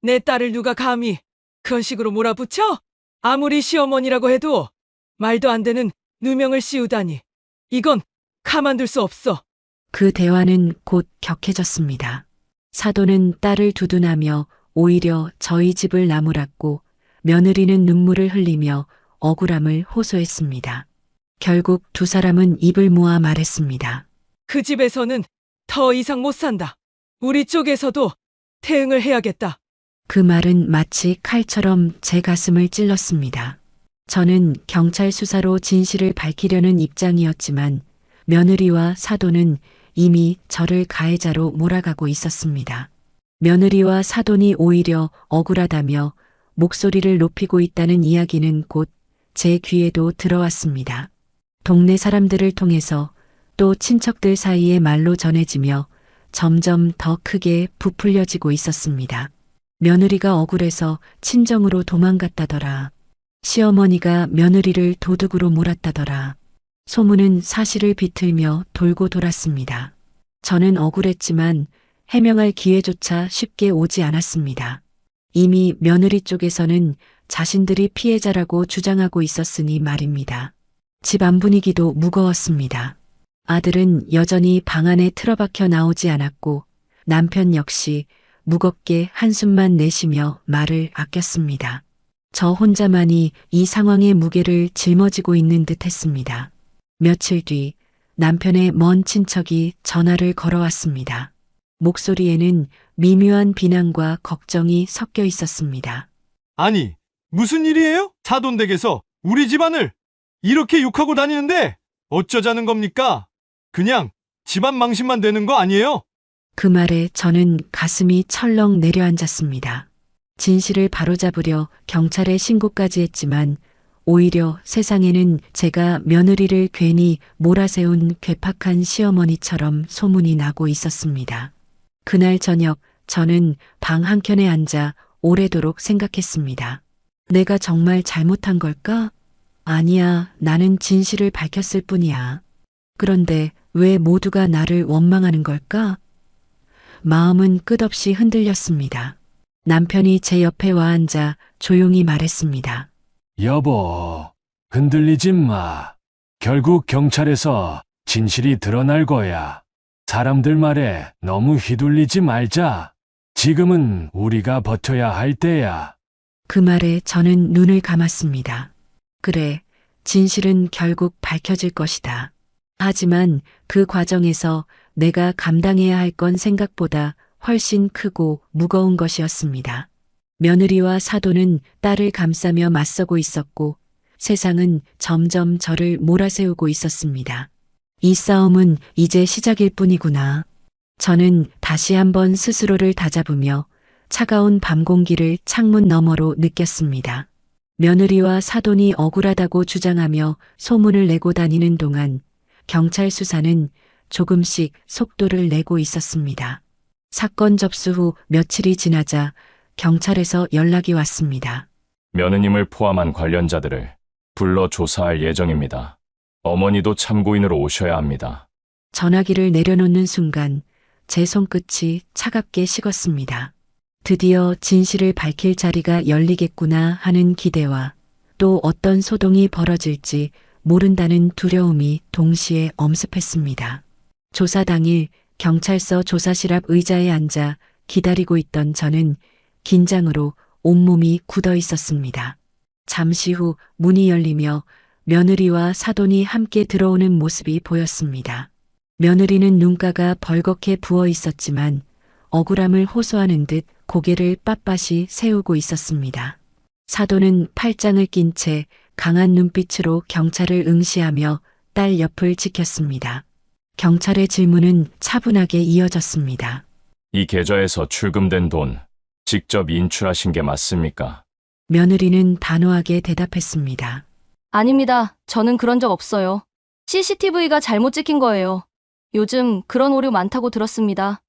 내 딸을 누가 감히 그런 식으로 몰아붙여? 아무리 시어머니라고 해도 말도 안 되는 누명을 씌우다니. 이건 가만둘 수 없어. 그 대화는 곧 격해졌습니다. 사돈은 딸을 두둔하며 오히려 저희 집을 나무랐고 며느리는 눈물을 흘리며 억울함을 호소했습니다. 결국 두 사람은 입을 모아 말했습니다. 그 집에서는 더 이상 못 산다. 우리 쪽에서도 대응을 해야겠다. 그 말은 마치 칼처럼 제 가슴을 찔렀습니다. 저는 경찰 수사로 진실을 밝히려는 입장이었지만 며느리와 사돈은 이미 저를 가해자로 몰아가고 있었습니다. 며느리와 사돈이 오히려 억울하다며 목소리를 높이고 있다는 이야기는 곧 제 귀에도 들어왔습니다. 동네 사람들을 통해서 또 친척들 사이에 말로 전해지며 점점 더 크게 부풀려지고 있었습니다. 며느리가 억울해서 친정으로 도망갔다더라. 시어머니가 며느리를 도둑으로 몰았다더라. 소문은 사실을 비틀며 돌고 돌았습니다. 저는 억울했지만 해명할 기회조차 쉽게 오지 않았습니다. 이미 며느리 쪽에서는 자신들이 피해자라고 주장하고 있었으니 말입니다. 집안 분위기도 무거웠습니다. 아들은 여전히 방 안에 틀어박혀 나오지 않았고 남편 역시 무겁게 한숨만 내쉬며 말을 아꼈습니다. 저 혼자만이 이 상황의 무게를 짊어지고 있는 듯 했습니다. 며칠 뒤 남편의 먼 친척이 전화를 걸어왔습니다. 목소리에는 미묘한 비난과 걱정이 섞여 있었습니다. 아니, 무슨 일이에요? 사돈 댁에서 우리 집안을 이렇게 욕하고 다니는데 어쩌자는 겁니까? 그냥 집안 망신만 되는 거 아니에요? 그 말에 저는 가슴이 철렁 내려앉았습니다. 진실을 바로잡으려 경찰에 신고까지 했지만 오히려 세상에는 제가 며느리를 괜히 몰아세운 괴팍한 시어머니처럼 소문이 나고 있었습니다. 그날 저녁 저는 방 한켠에 앉아 오래도록 생각했습니다. 내가 정말 잘못한 걸까? 아니야, 나는 진실을 밝혔을 뿐이야. 그런데 왜 모두가 나를 원망하는 걸까? 마음은 끝없이 흔들렸습니다. 남편이 제 옆에 와 앉아 조용히 말했습니다. 여보, 흔들리지 마. 결국 경찰에서 진실이 드러날 거야. 사람들 말에 너무 휘둘리지 말자. 지금은 우리가 버텨야 할 때야. 그 말에 저는 눈을 감았습니다. 그래, 진실은 결국 밝혀질 것이다. 하지만 그 과정에서 내가 감당해야 할 건 생각보다 훨씬 크고 무거운 것이었습니다. 며느리와 사돈은 딸을 감싸며 맞서고 있었고 세상은 점점 저를 몰아세우고 있었습니다. 이 싸움은 이제 시작일 뿐이구나. 저는 다시 한번 스스로를 다잡으며 차가운 밤 공기를 창문 너머로 느꼈습니다. 며느리와 사돈이 억울하다고 주장하며 소문을 내고 다니는 동안 경찰 수사는 조금씩 속도를 내고 있었습니다. 사건 접수 후 며칠이 지나자 경찰에서 연락이 왔습니다. 며느님을 포함한 관련자들을 불러 조사할 예정입니다. 어머니도 참고인으로 오셔야 합니다. 전화기를 내려놓는 순간 제 손끝이 차갑게 식었습니다. 드디어 진실을 밝힐 자리가 열리겠구나 하는 기대와 또 어떤 소동이 벌어질지 모른다는 두려움이 동시에 엄습했습니다. 조사 당일 경찰서 조사실 앞 의자에 앉아 기다리고 있던 저는 긴장으로 온몸이 굳어 있었습니다. 잠시 후 문이 열리며 며느리와 사돈이 함께 들어오는 모습이 보였습니다. 며느리는 눈가가 벌겋게 부어 있었지만 억울함을 호소하는 듯 고개를 빳빳이 세우고 있었습니다. 사돈은 팔짱을 낀 채 강한 눈빛으로 경찰을 응시하며 딸 옆을 지켰습니다. 경찰의 질문은 차분하게 이어졌습니다. 이 계좌에서 출금된 돈 직접 인출하신 게 맞습니까? 며느리는 단호하게 대답했습니다. 아닙니다. 저는 그런 적 없어요. CCTV가 잘못 찍힌 거예요. 요즘 그런 오류 많다고 들었습니다.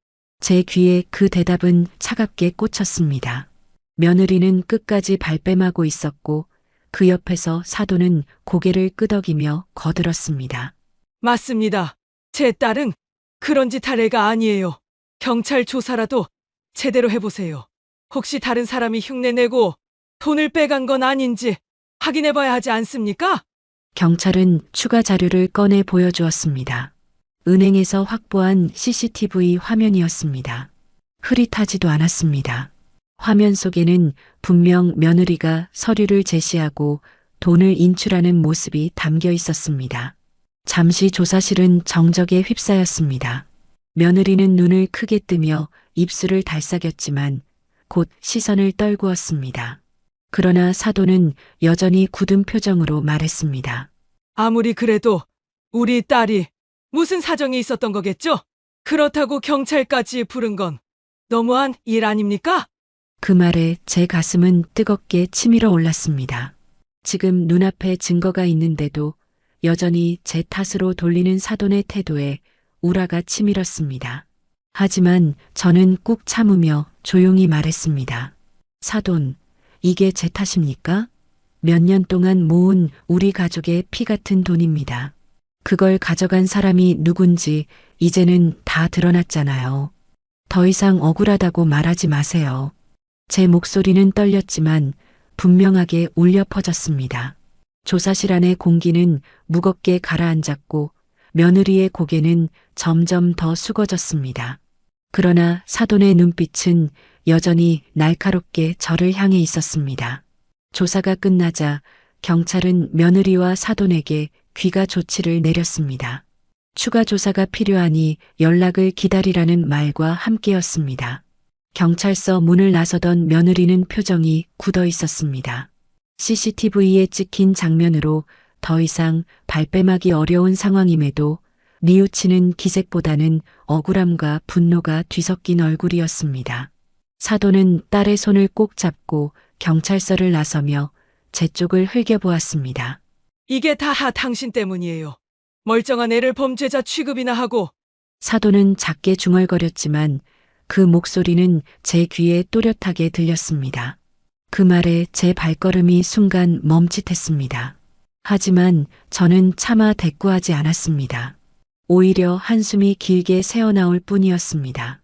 제 귀에 그 대답은 차갑게 꽂혔습니다. 며느리는 끝까지 발뺌하고 있었고 그 옆에서 사돈은 고개를 끄덕이며 거들었습니다. 맞습니다. 제 딸은 그런 짓 할 애가 아니에요. 경찰 조사라도 제대로 해보세요. 혹시 다른 사람이 흉내내고 돈을 빼간 건 아닌지 확인해봐야 하지 않습니까? 경찰은 추가 자료를 꺼내 보여주었습니다. 은행에서 확보한 CCTV 화면이었습니다. 흐릿하지도 않았습니다. 화면 속에는 분명 며느리가 서류를 제시하고 돈을 인출하는 모습이 담겨 있었습니다. 잠시 조사실은 정적에 휩싸였습니다. 며느리는 눈을 크게 뜨며 입술을 달싹였지만 곧 시선을 떨구었습니다. 그러나 사돈은 여전히 굳은 표정으로 말했습니다. 아무리 그래도 우리 딸이 무슨 사정이 있었던 거겠죠? 그렇다고 경찰까지 부른 건 너무한 일 아닙니까? 그 말에 제 가슴은 뜨겁게 치밀어 올랐습니다. 지금 눈앞에 증거가 있는데도 여전히 제 탓으로 돌리는 사돈의 태도에 우라가 치밀었습니다. 하지만 저는 꾹 참으며 조용히 말했습니다. 사돈, 이게 제 탓입니까? 몇 년 동안 모은 우리 가족의 피 같은 돈입니다. 그걸 가져간 사람이 누군지 이제는 다 드러났잖아요. 더 이상 억울하다고 말하지 마세요. 제 목소리는 떨렸지만 분명하게 울려 퍼졌습니다. 조사실 안의 공기는 무겁게 가라앉았고 며느리의 고개는 점점 더 숙어졌습니다. 그러나 사돈의 눈빛은 여전히 날카롭게 저를 향해 있었습니다. 조사가 끝나자 경찰은 며느리와 사돈에게 귀가 조치를 내렸습니다. 추가 조사가 필요하니 연락을 기다리라는 말과 함께였습니다. 경찰서 문을 나서던 며느리는 표정이 굳어 있었습니다. CCTV에 찍힌 장면으로 더 이상 발뺌하기 어려운 상황임에도 뉘우치는 기색보다는 억울함과 분노가 뒤섞인 얼굴이었습니다. 사돈은 딸의 손을 꼭 잡고 경찰서를 나서며 제 쪽을 흘겨보았습니다. 이게 다 당신 때문이에요. 멀쩡한 애를 범죄자 취급이나 하고. 사돈은 작게 중얼거렸지만 그 목소리는 제 귀에 또렷하게 들렸습니다. 그 말에 제 발걸음이 순간 멈칫했습니다. 하지만 저는 차마 대꾸하지 않았습니다. 오히려 한숨이 길게 새어나올 뿐이었습니다.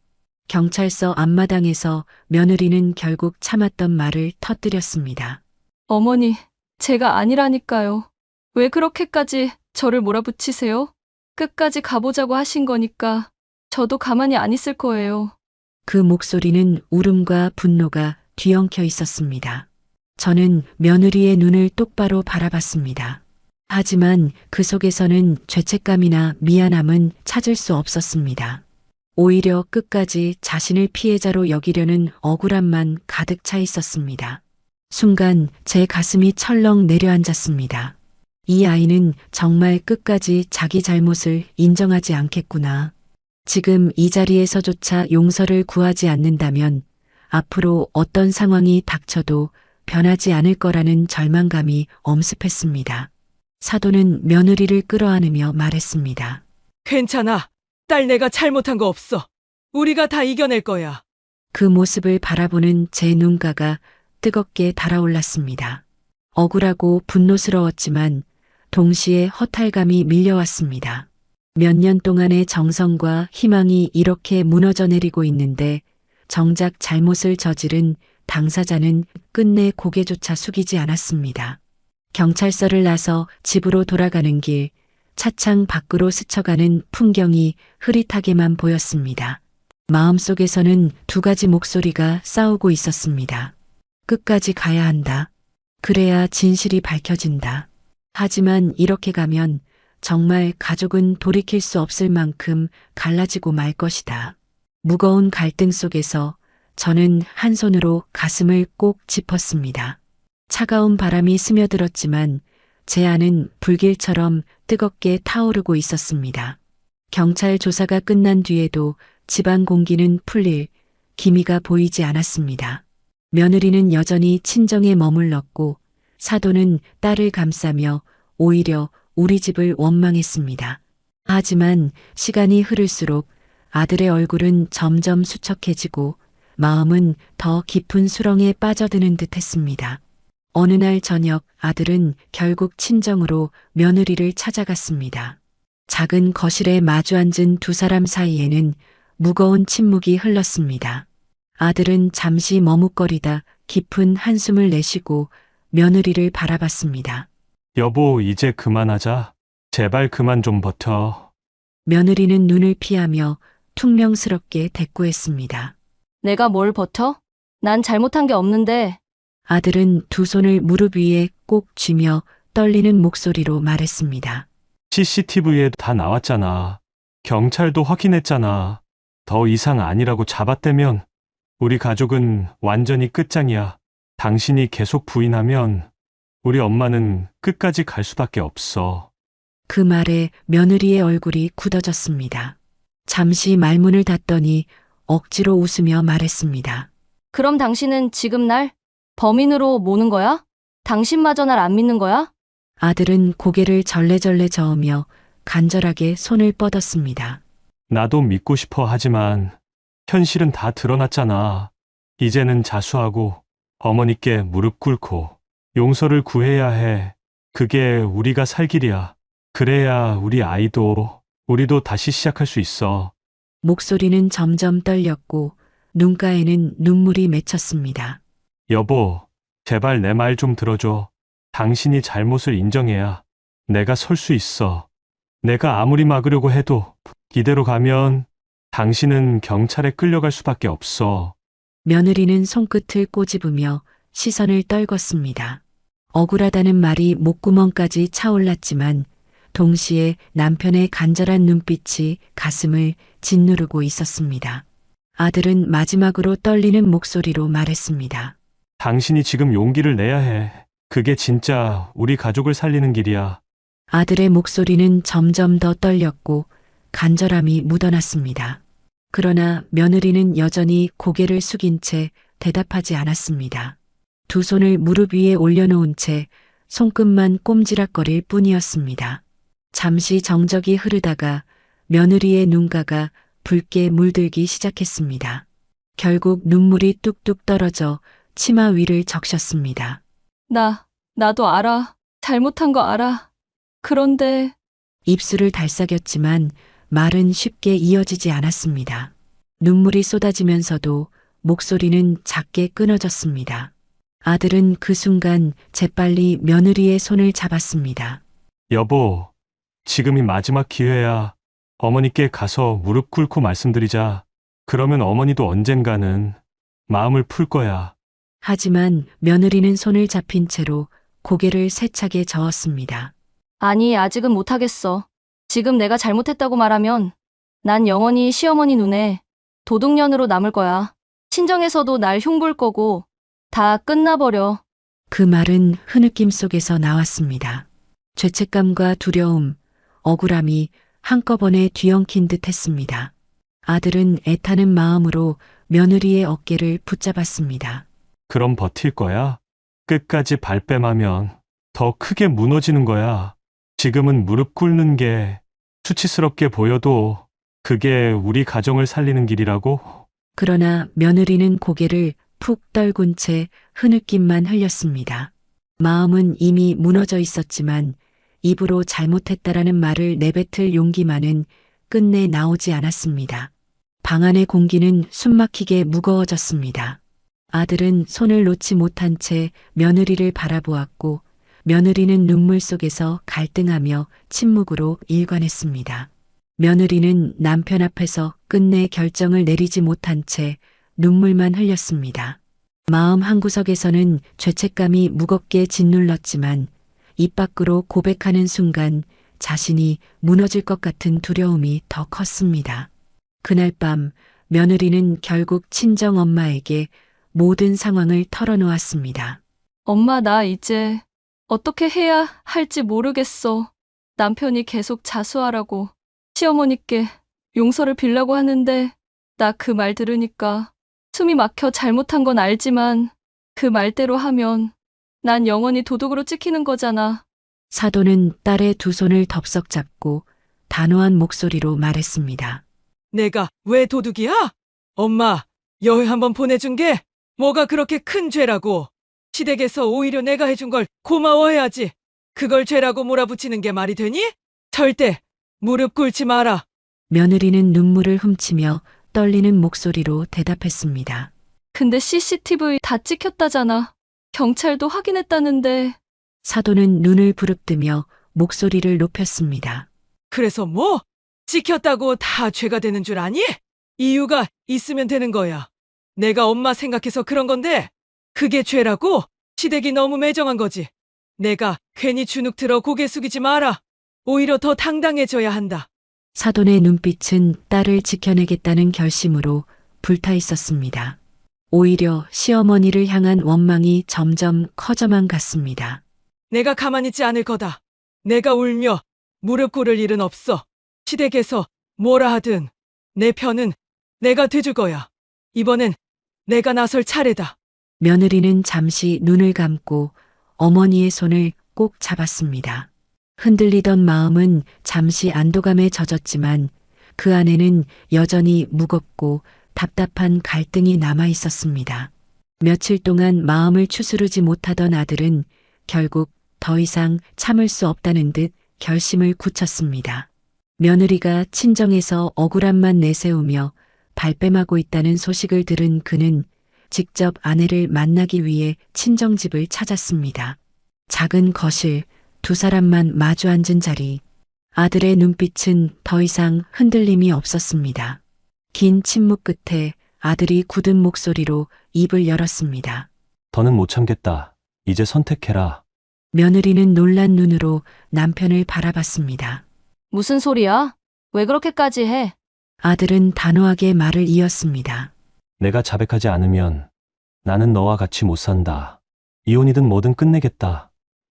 경찰서 앞마당에서 며느리는 결국 참았던 말을 터뜨렸습니다. 어머니, 제가 아니라니까요. 왜 그렇게까지 저를 몰아붙이세요? 끝까지 가보자고 하신 거니까 저도 가만히 안 있을 거예요. 그 목소리는 울음과 분노가 뒤엉켜 있었습니다. 저는 며느리의 눈을 똑바로 바라봤습니다. 하지만 그 속에서는 죄책감이나 미안함은 찾을 수 없었습니다. 오히려 끝까지 자신을 피해자로 여기려는 억울함만 가득 차 있었습니다. 순간 제 가슴이 철렁 내려앉았습니다. 이 아이는 정말 끝까지 자기 잘못을 인정하지 않겠구나. 지금 이 자리에서조차 용서를 구하지 않는다면 앞으로 어떤 상황이 닥쳐도 변하지 않을 거라는 절망감이 엄습했습니다. 사돈은 며느리를 끌어안으며 말했습니다. 괜찮아. 딸 내가 잘못한 거 없어. 우리가 다 이겨낼 거야. 그 모습을 바라보는 제 눈가가 뜨겁게 달아올랐습니다. 억울하고 분노스러웠지만 동시에 허탈감이 밀려왔습니다. 몇 년 동안의 정성과 희망이 이렇게 무너져 내리고 있는데 정작 잘못을 저지른 당사자는 끝내 고개조차 숙이지 않았습니다. 경찰서를 나서 집으로 돌아가는 길, 차창 밖으로 스쳐가는 풍경이 흐릿하게만 보였습니다. 마음속에서는 두 가지 목소리가 싸우고 있었습니다. 끝까지 가야 한다. 그래야 진실이 밝혀진다. 하지만 이렇게 가면 정말 가족은 돌이킬 수 없을 만큼 갈라지고 말 것이다. 무거운 갈등 속에서 저는 한 손으로 가슴을 꼭 짚었습니다. 차가운 바람이 스며들었지만 제 안은 불길처럼 뜨겁게 타오르고 있었습니다. 경찰 조사가 끝난 뒤에도 집안 공기는 풀릴 기미가 보이지 않았습니다. 며느리는 여전히 친정에 머물렀고 사돈은 딸을 감싸며 오히려 우리 집을 원망했습니다. 하지만 시간이 흐를수록 아들의 얼굴은 점점 수척해지고 마음은 더 깊은 수렁에 빠져드는 듯 했습니다. 어느 날 저녁 아들은 결국 친정으로 며느리를 찾아갔습니다. 작은 거실에 마주 앉은 두 사람 사이에는 무거운 침묵이 흘렀습니다. 아들은 잠시 머뭇거리다 깊은 한숨을 내쉬고 며느리를 바라봤습니다. 여보, 이제 그만하자. 제발 그만 좀 버텨. 며느리는 눈을 피하며 퉁명스럽게 대꾸했습니다. 내가 뭘 버텨? 난 잘못한 게 없는데. 아들은 두 손을 무릎 위에 꼭 쥐며 떨리는 목소리로 말했습니다. CCTV에 다 나왔잖아. 경찰도 확인했잖아. 더 이상 아니라고 잡았다면 우리 가족은 완전히 끝장이야. 당신이 계속 부인하면 우리 엄마는 끝까지 갈 수밖에 없어. 그 말에 며느리의 얼굴이 굳어졌습니다. 잠시 말문을 닫더니 억지로 웃으며 말했습니다. 그럼 당신은 지금 날 범인으로 모는 거야? 당신마저 날 안 믿는 거야? 아들은 고개를 절레절레 저으며 간절하게 손을 뻗었습니다. 나도 믿고 싶어 하지만 현실은 다 드러났잖아. 이제는 자수하고 어머니께 무릎 꿇고 용서를 구해야 해. 그게 우리가 살 길이야. 그래야 우리 아이도 우리도 다시 시작할 수 있어. 목소리는 점점 떨렸고 눈가에는 눈물이 맺혔습니다. 여보, 제발 내 말 좀 들어줘. 당신이 잘못을 인정해야 내가 설 수 있어. 내가 아무리 막으려고 해도 이대로 가면 당신은 경찰에 끌려갈 수밖에 없어. 며느리는 손끝을 꼬집으며 시선을 떨궜습니다. 억울하다는 말이 목구멍까지 차올랐지만 동시에 남편의 간절한 눈빛이 가슴을 짓누르고 있었습니다. 아들은 마지막으로 떨리는 목소리로 말했습니다. 당신이 지금 용기를 내야 해. 그게 진짜 우리 가족을 살리는 길이야. 아들의 목소리는 점점 더 떨렸고 간절함이 묻어났습니다. 그러나 며느리는 여전히 고개를 숙인 채 대답하지 않았습니다. 두 손을 무릎 위에 올려놓은 채 손끝만 꼼지락거릴 뿐이었습니다. 잠시 정적이 흐르다가 며느리의 눈가가 붉게 물들기 시작했습니다. 결국 눈물이 뚝뚝 떨어져 치마 위를 적셨습니다. 나도 알아. 잘못한 거 알아. 그런데 입술을 달싹였지만 말은 쉽게 이어지지 않았습니다. 눈물이 쏟아지면서도 목소리는 작게 끊어졌습니다. 아들은 그 순간 재빨리 며느리의 손을 잡았습니다. 여보, 지금이 마지막 기회야. 어머니께 가서 무릎 꿇고 말씀드리자. 그러면 어머니도 언젠가는 마음을 풀 거야. 하지만 며느리는 손을 잡힌 채로 고개를 세차게 저었습니다. 아니, 아직은 못하겠어. 지금 내가 잘못했다고 말하면 난 영원히 시어머니 눈에 도둑년으로 남을 거야. 친정에서도 날 흉볼 거고 다 끝나버려. 그 말은 흐느낌 속에서 나왔습니다. 죄책감과 두려움, 억울함이 한꺼번에 뒤엉킨 듯 했습니다. 아들은 애타는 마음으로 며느리의 어깨를 붙잡았습니다. 그럼 버틸 거야? 끝까지 발뺌하면 더 크게 무너지는 거야. 지금은 무릎 꿇는 게 수치스럽게 보여도 그게 우리 가정을 살리는 길이라고? 그러나 며느리는 고개를 푹 떨군 채 흐느낌만 흘렸습니다. 마음은 이미 무너져 있었지만 입으로 잘못했다라는 말을 내뱉을 용기만은 끝내 나오지 않았습니다. 방 안의 공기는 숨막히게 무거워졌습니다. 아들은 손을 놓지 못한 채 며느리를 바라보았고 며느리는 눈물 속에서 갈등하며 침묵으로 일관했습니다. 며느리는 남편 앞에서 끝내 결정을 내리지 못한 채 눈물만 흘렸습니다. 마음 한구석에서는 죄책감이 무겁게 짓눌렀지만 입 밖으로 고백하는 순간 자신이 무너질 것 같은 두려움이 더 컸습니다. 그날 밤 며느리는 결국 친정 엄마에게 모든 상황을 털어놓았습니다. 엄마, 나 이제 어떻게 해야 할지 모르겠어. 남편이 계속 자수하라고 시어머니께 용서를 빌라고 하는데 나 그 말 들으니까 숨이 막혀 잘못한 건 알지만 그 말대로 하면 난 영원히 도둑으로 찍히는 거잖아. 사도는 딸의 두 손을 덥석 잡고 단호한 목소리로 말했습니다. 내가 왜 도둑이야? 엄마, 여행 한번 보내준 게 뭐가 그렇게 큰 죄라고. 시댁에서 오히려 내가 해준 걸 고마워해야지. 그걸 죄라고 몰아붙이는 게 말이 되니? 절대 무릎 꿇지 마라. 며느리는 눈물을 훔치며 떨리는 목소리로 대답했습니다. 근데 CCTV 다 찍혔다잖아. 경찰도 확인했다는데. 사도는 눈을 부릅뜨며 목소리를 높였습니다. 그래서 뭐? 찍혔다고 다 죄가 되는 줄 아니? 이유가 있으면 되는 거야. 내가 엄마 생각해서 그런 건데 그게 죄라고? 시댁이 너무 매정한 거지. 내가 괜히 주눅 들어 고개 숙이지 마라. 오히려 더 당당해져야 한다. 사돈의 눈빛은 딸을 지켜내겠다는 결심으로 불타 있었습니다. 오히려 시어머니를 향한 원망이 점점 커져만 갔습니다. 내가 가만히 있지 않을 거다. 내가 울며 무릎 꿇을 일은 없어. 시댁에서 뭐라 하든 내 편은 내가 돼줄 거야. 이번엔 내가 나설 차례다. 며느리는 잠시 눈을 감고 어머니의 손을 꼭 잡았습니다. 흔들리던 마음은 잠시 안도감에 젖었지만 그 안에는 여전히 무겁고 답답한 갈등이 남아 있었습니다. 며칠 동안 마음을 추스르지 못하던 아들은 결국 더 이상 참을 수 없다는 듯 결심을 굳혔습니다. 며느리가 친정에서 억울함만 내세우며 발뺌하고 있다는 소식을 들은 그는 직접 아내를 만나기 위해 친정집을 찾았습니다. 작은 거실, 두 사람만 마주 앉은 자리. 아들의 눈빛은 더 이상 흔들림이 없었습니다. 긴 침묵 끝에 아들이 굳은 목소리로 입을 열었습니다. 더는 못 참겠다. 이제 선택해라. 며느리는 놀란 눈으로 남편을 바라봤습니다. 무슨 소리야? 왜 그렇게까지 해? 아들은 단호하게 말을 이었습니다. 내가 자백하지 않으면 나는 너와 같이 못 산다. 이혼이든 뭐든 끝내겠다.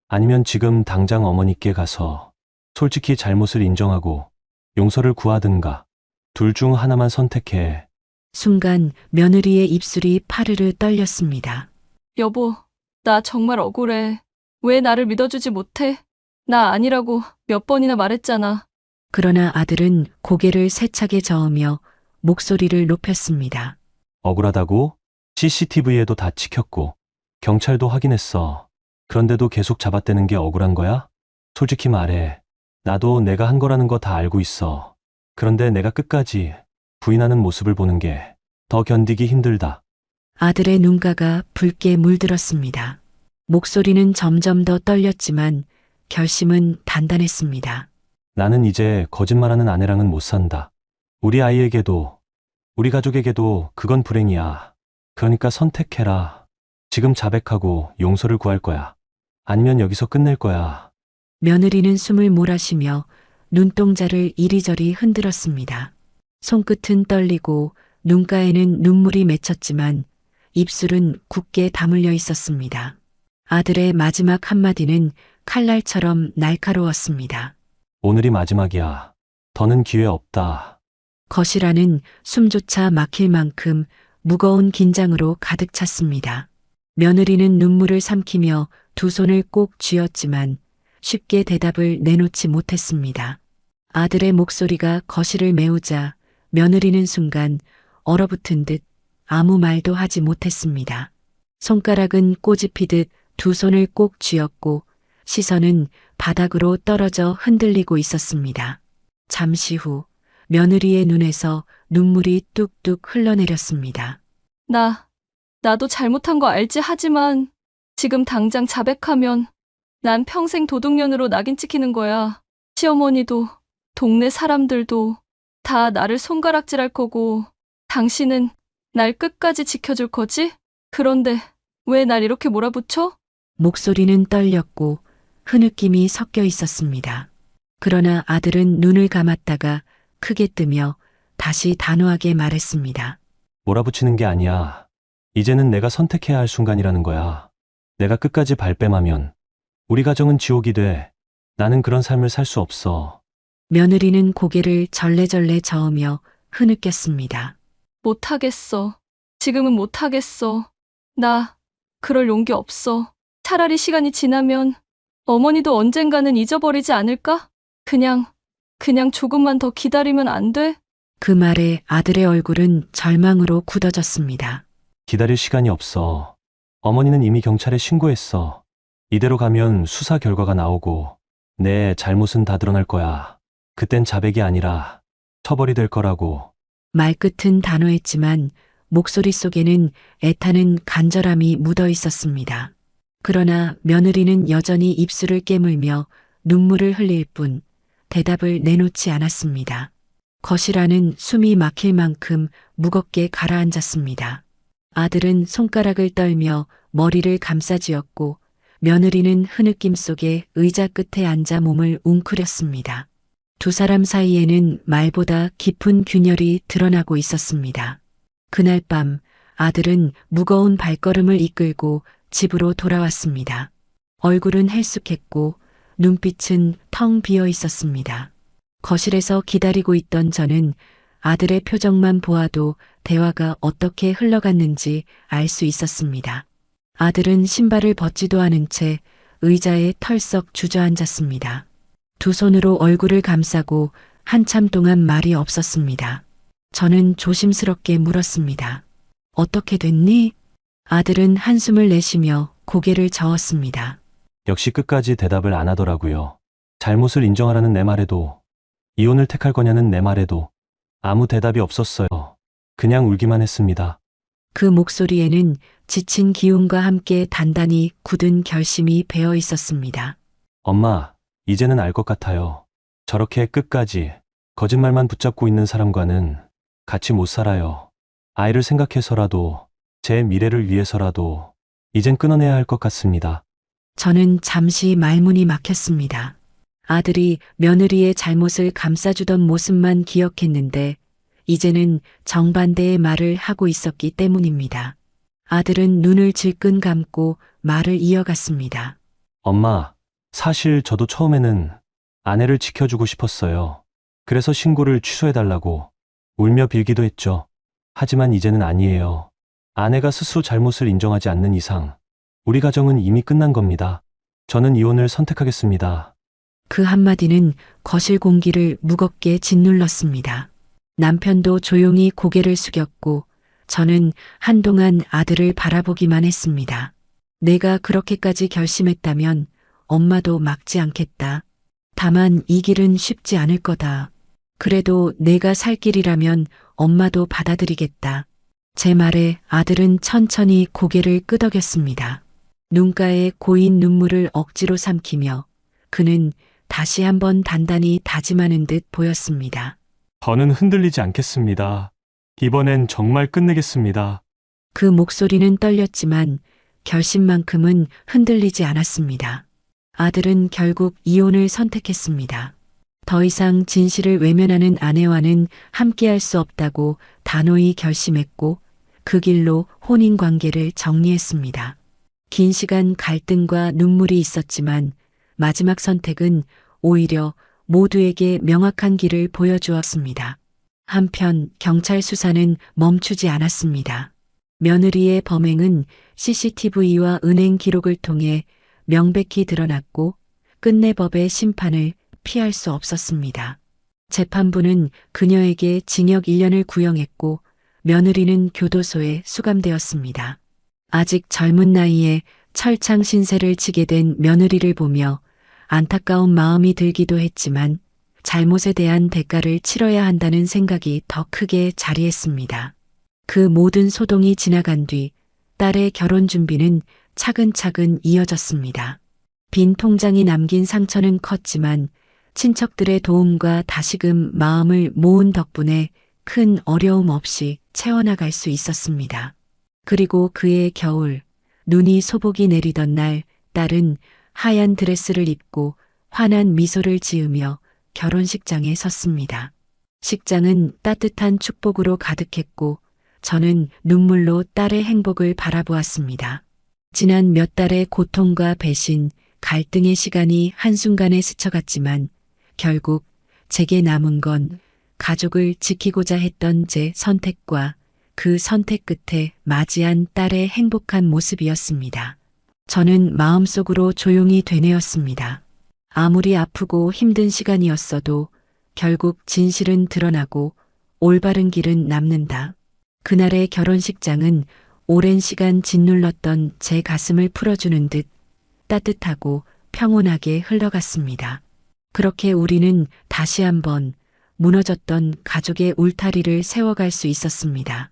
아니면 지금 당장 어머니께 가서 솔직히 잘못을 인정하고 용서를 구하든가. 둘 중 하나만 선택해. 순간 며느리의 입술이 파르르 떨렸습니다. 여보, 나 정말 억울해. 왜 나를 믿어주지 못해? 나 아니라고 몇 번이나 말했잖아. 그러나 아들은 고개를 세차게 저으며 목소리를 높였습니다. 억울하다고? CCTV에도 다 찍혔고, 경찰도 확인했어. 그런데도 계속 잡아떼는 게 억울한 거야? 솔직히 말해. 나도 내가 한 거라는 거 다 알고 있어. 그런데 내가 끝까지 부인하는 모습을 보는 게 더 견디기 힘들다. 아들의 눈가가 붉게 물들었습니다. 목소리는 점점 더 떨렸지만 결심은 단단했습니다. 나는 이제 거짓말하는 아내랑은 못 산다. 우리 아이에게도, 우리 가족에게도 그건 불행이야. 그러니까 선택해라. 지금 자백하고 용서를 구할 거야. 아니면 여기서 끝낼 거야. 며느리는 숨을 몰아쉬며 눈동자를 이리저리 흔들었습니다. 손끝은 떨리고 눈가에는 눈물이 맺혔지만 입술은 굳게 다물려 있었습니다. 아들의 마지막 한마디는 칼날처럼 날카로웠습니다. 오늘이 마지막이야. 더는 기회 없다. 거실 안은 숨조차 막힐 만큼 무거운 긴장으로 가득 찼습니다. 며느리는 눈물을 삼키며 두 손을 꼭 쥐었지만 쉽게 대답을 내놓지 못했습니다. 아들의 목소리가 거실을 메우자 며느리는 순간 얼어붙은 듯 아무 말도 하지 못했습니다. 손가락은 꼬집히듯 두 손을 꼭 쥐었고 시선은 바닥으로 떨어져 흔들리고 있었습니다. 잠시 후 며느리의 눈에서 눈물이 뚝뚝 흘러내렸습니다. 나도 잘못한 거 알지 하지만 지금 당장 자백하면 난 평생 도둑년으로 낙인 찍히는 거야. 시어머니도 동네 사람들도 다 나를 손가락질할 거고 당신은 날 끝까지 지켜줄 거지? 그런데 왜 날 이렇게 몰아붙여? 목소리는 떨렸고 흐느낌이 섞여 있었습니다. 그러나 아들은 눈을 감았다가 크게 뜨며 다시 단호하게 말했습니다. 몰아붙이는 게 아니야. 이제는 내가 선택해야 할 순간이라는 거야. 내가 끝까지 발뺌하면 우리 가정은 지옥이 돼. 나는 그런 삶을 살 수 없어. 며느리는 고개를 절레절레 저으며 흐느꼈습니다. 못하겠어. 지금은 못하겠어. 나 그럴 용기 없어. 차라리 시간이 지나면 어머니도 언젠가는 잊어버리지 않을까? 그냥 조금만 더 기다리면 안 돼? 그 말에 아들의 얼굴은 절망으로 굳어졌습니다. 기다릴 시간이 없어. 어머니는 이미 경찰에 신고했어. 이대로 가면 수사 결과가 나오고 내 잘못은 다 드러날 거야. 그땐 자백이 아니라 처벌이 될 거라고. 말끝은 단호했지만 목소리 속에는 애타는 간절함이 묻어 있었습니다. 그러나 며느리는 여전히 입술을 깨물며 눈물을 흘릴 뿐 대답을 내놓지 않았습니다. 거실 안은 숨이 막힐 만큼 무겁게 가라앉았습니다. 아들은 손가락을 떨며 머리를 감싸쥐었고 며느리는 흐느낌 속에 의자 끝에 앉아 몸을 웅크렸습니다. 두 사람 사이에는 말보다 깊은 균열이 드러나고 있었습니다. 그날 밤 아들은 무거운 발걸음을 이끌고 집으로 돌아왔습니다. 얼굴은 헬쑥했고 눈빛은 텅 비어 있었습니다. 거실에서 기다리고 있던 저는 아들의 표정만 보아도 대화가 어떻게 흘러갔는지 알 수 있었습니다. 아들은 신발을 벗지도 않은 채 의자에 털썩 주저앉았습니다. 두 손으로 얼굴을 감싸고 한참 동안 말이 없었습니다. 저는 조심스럽게 물었습니다. 어떻게 됐니? 아들은 한숨을 내쉬며 고개를 저었습니다. 역시 끝까지 대답을 안 하더라고요. 잘못을 인정하라는 내 말에도, 이혼을 택할 거냐는 내 말에도 아무 대답이 없었어요. 그냥 울기만 했습니다. 그 목소리에는 지친 기운과 함께 단단히 굳은 결심이 배어 있었습니다. 엄마, 이제는 알 것 같아요. 저렇게 끝까지 거짓말만 붙잡고 있는 사람과는 같이 못 살아요. 아이를 생각해서라도, 제 미래를 위해서라도 이젠 끊어내야 할 것 같습니다. 저는 잠시 말문이 막혔습니다. 아들이 며느리의 잘못을 감싸주던 모습만 기억했는데 이제는 정반대의 말을 하고 있었기 때문입니다. 아들은 눈을 질끈 감고 말을 이어갔습니다. 엄마, 사실 저도 처음에는 아내를 지켜주고 싶었어요. 그래서 신고를 취소해달라고 울며 빌기도 했죠. 하지만 이제는 아니에요. 아내가 스스로 잘못을 인정하지 않는 이상 우리 가정은 이미 끝난 겁니다. 저는 이혼을 선택하겠습니다. 그 한마디는 거실 공기를 무겁게 짓눌렀습니다. 남편도 조용히 고개를 숙였고 저는 한동안 아들을 바라보기만 했습니다. 내가 그렇게까지 결심했다면 엄마도 막지 않겠다. 다만 이 길은 쉽지 않을 거다. 그래도 내가 살 길이라면 엄마도 받아들이겠다. 제 말에 아들은 천천히 고개를 끄덕였습니다. 눈가에 고인 눈물을 억지로 삼키며 그는 다시 한번 단단히 다짐하는 듯 보였습니다. 저는 흔들리지 않겠습니다. 이번엔 정말 끝내겠습니다. 그 목소리는 떨렸지만 결심만큼은 흔들리지 않았습니다. 아들은 결국 이혼을 선택했습니다. 더 이상 진실을 외면하는 아내와는 함께할 수 없다고 단호히 결심했고 그 길로 혼인 관계를 정리했습니다. 긴 시간 갈등과 눈물이 있었지만 마지막 선택은 오히려 모두에게 명확한 길을 보여주었습니다. 한편 경찰 수사는 멈추지 않았습니다. 며느리의 범행은 CCTV와 은행 기록을 통해 명백히 드러났고 끝내 법의 심판을 피할 수 없었습니다. 재판부는 그녀에게 징역 1년을 구형했고 며느리는 교도소에 수감되었습니다. 아직 젊은 나이에 철창 신세를 지게 된 며느리를 보며 안타까운 마음이 들기도 했지만 잘못에 대한 대가를 치러야 한다는 생각이 더 크게 자리했습니다. 그 모든 소동이 지나간 뒤 딸의 결혼 준비는 차근차근 이어졌습니다. 빈 통장이 남긴 상처는 컸지만 친척들의 도움과 다시금 마음을 모은 덕분에 큰 어려움 없이 채워나갈 수 있었습니다. 그리고 그해 겨울, 눈이 소복이 내리던 날 딸은 하얀 드레스를 입고 환한 미소를 지으며 결혼식장에 섰습니다. 식장은 따뜻한 축복으로 가득했고 저는 눈물로 딸의 행복을 바라보았습니다. 지난 몇 달의 고통과 배신, 갈등의 시간이 한순간에 스쳐갔지만 결국 제게 남은 건 가족을 지키고자 했던 제 선택과 그 선택 끝에 맞이한 딸의 행복한 모습이었습니다. 저는 마음속으로 조용히 되뇌었습니다. 아무리 아프고 힘든 시간이었어도 결국 진실은 드러나고 올바른 길은 남는다. 그날의 결혼식장은 오랜 시간 짓눌렀던 제 가슴을 풀어주는 듯 따뜻하고 평온하게 흘러갔습니다. 그렇게 우리는 다시 한번 무너졌던 가족의 울타리를 세워갈 수 있었습니다.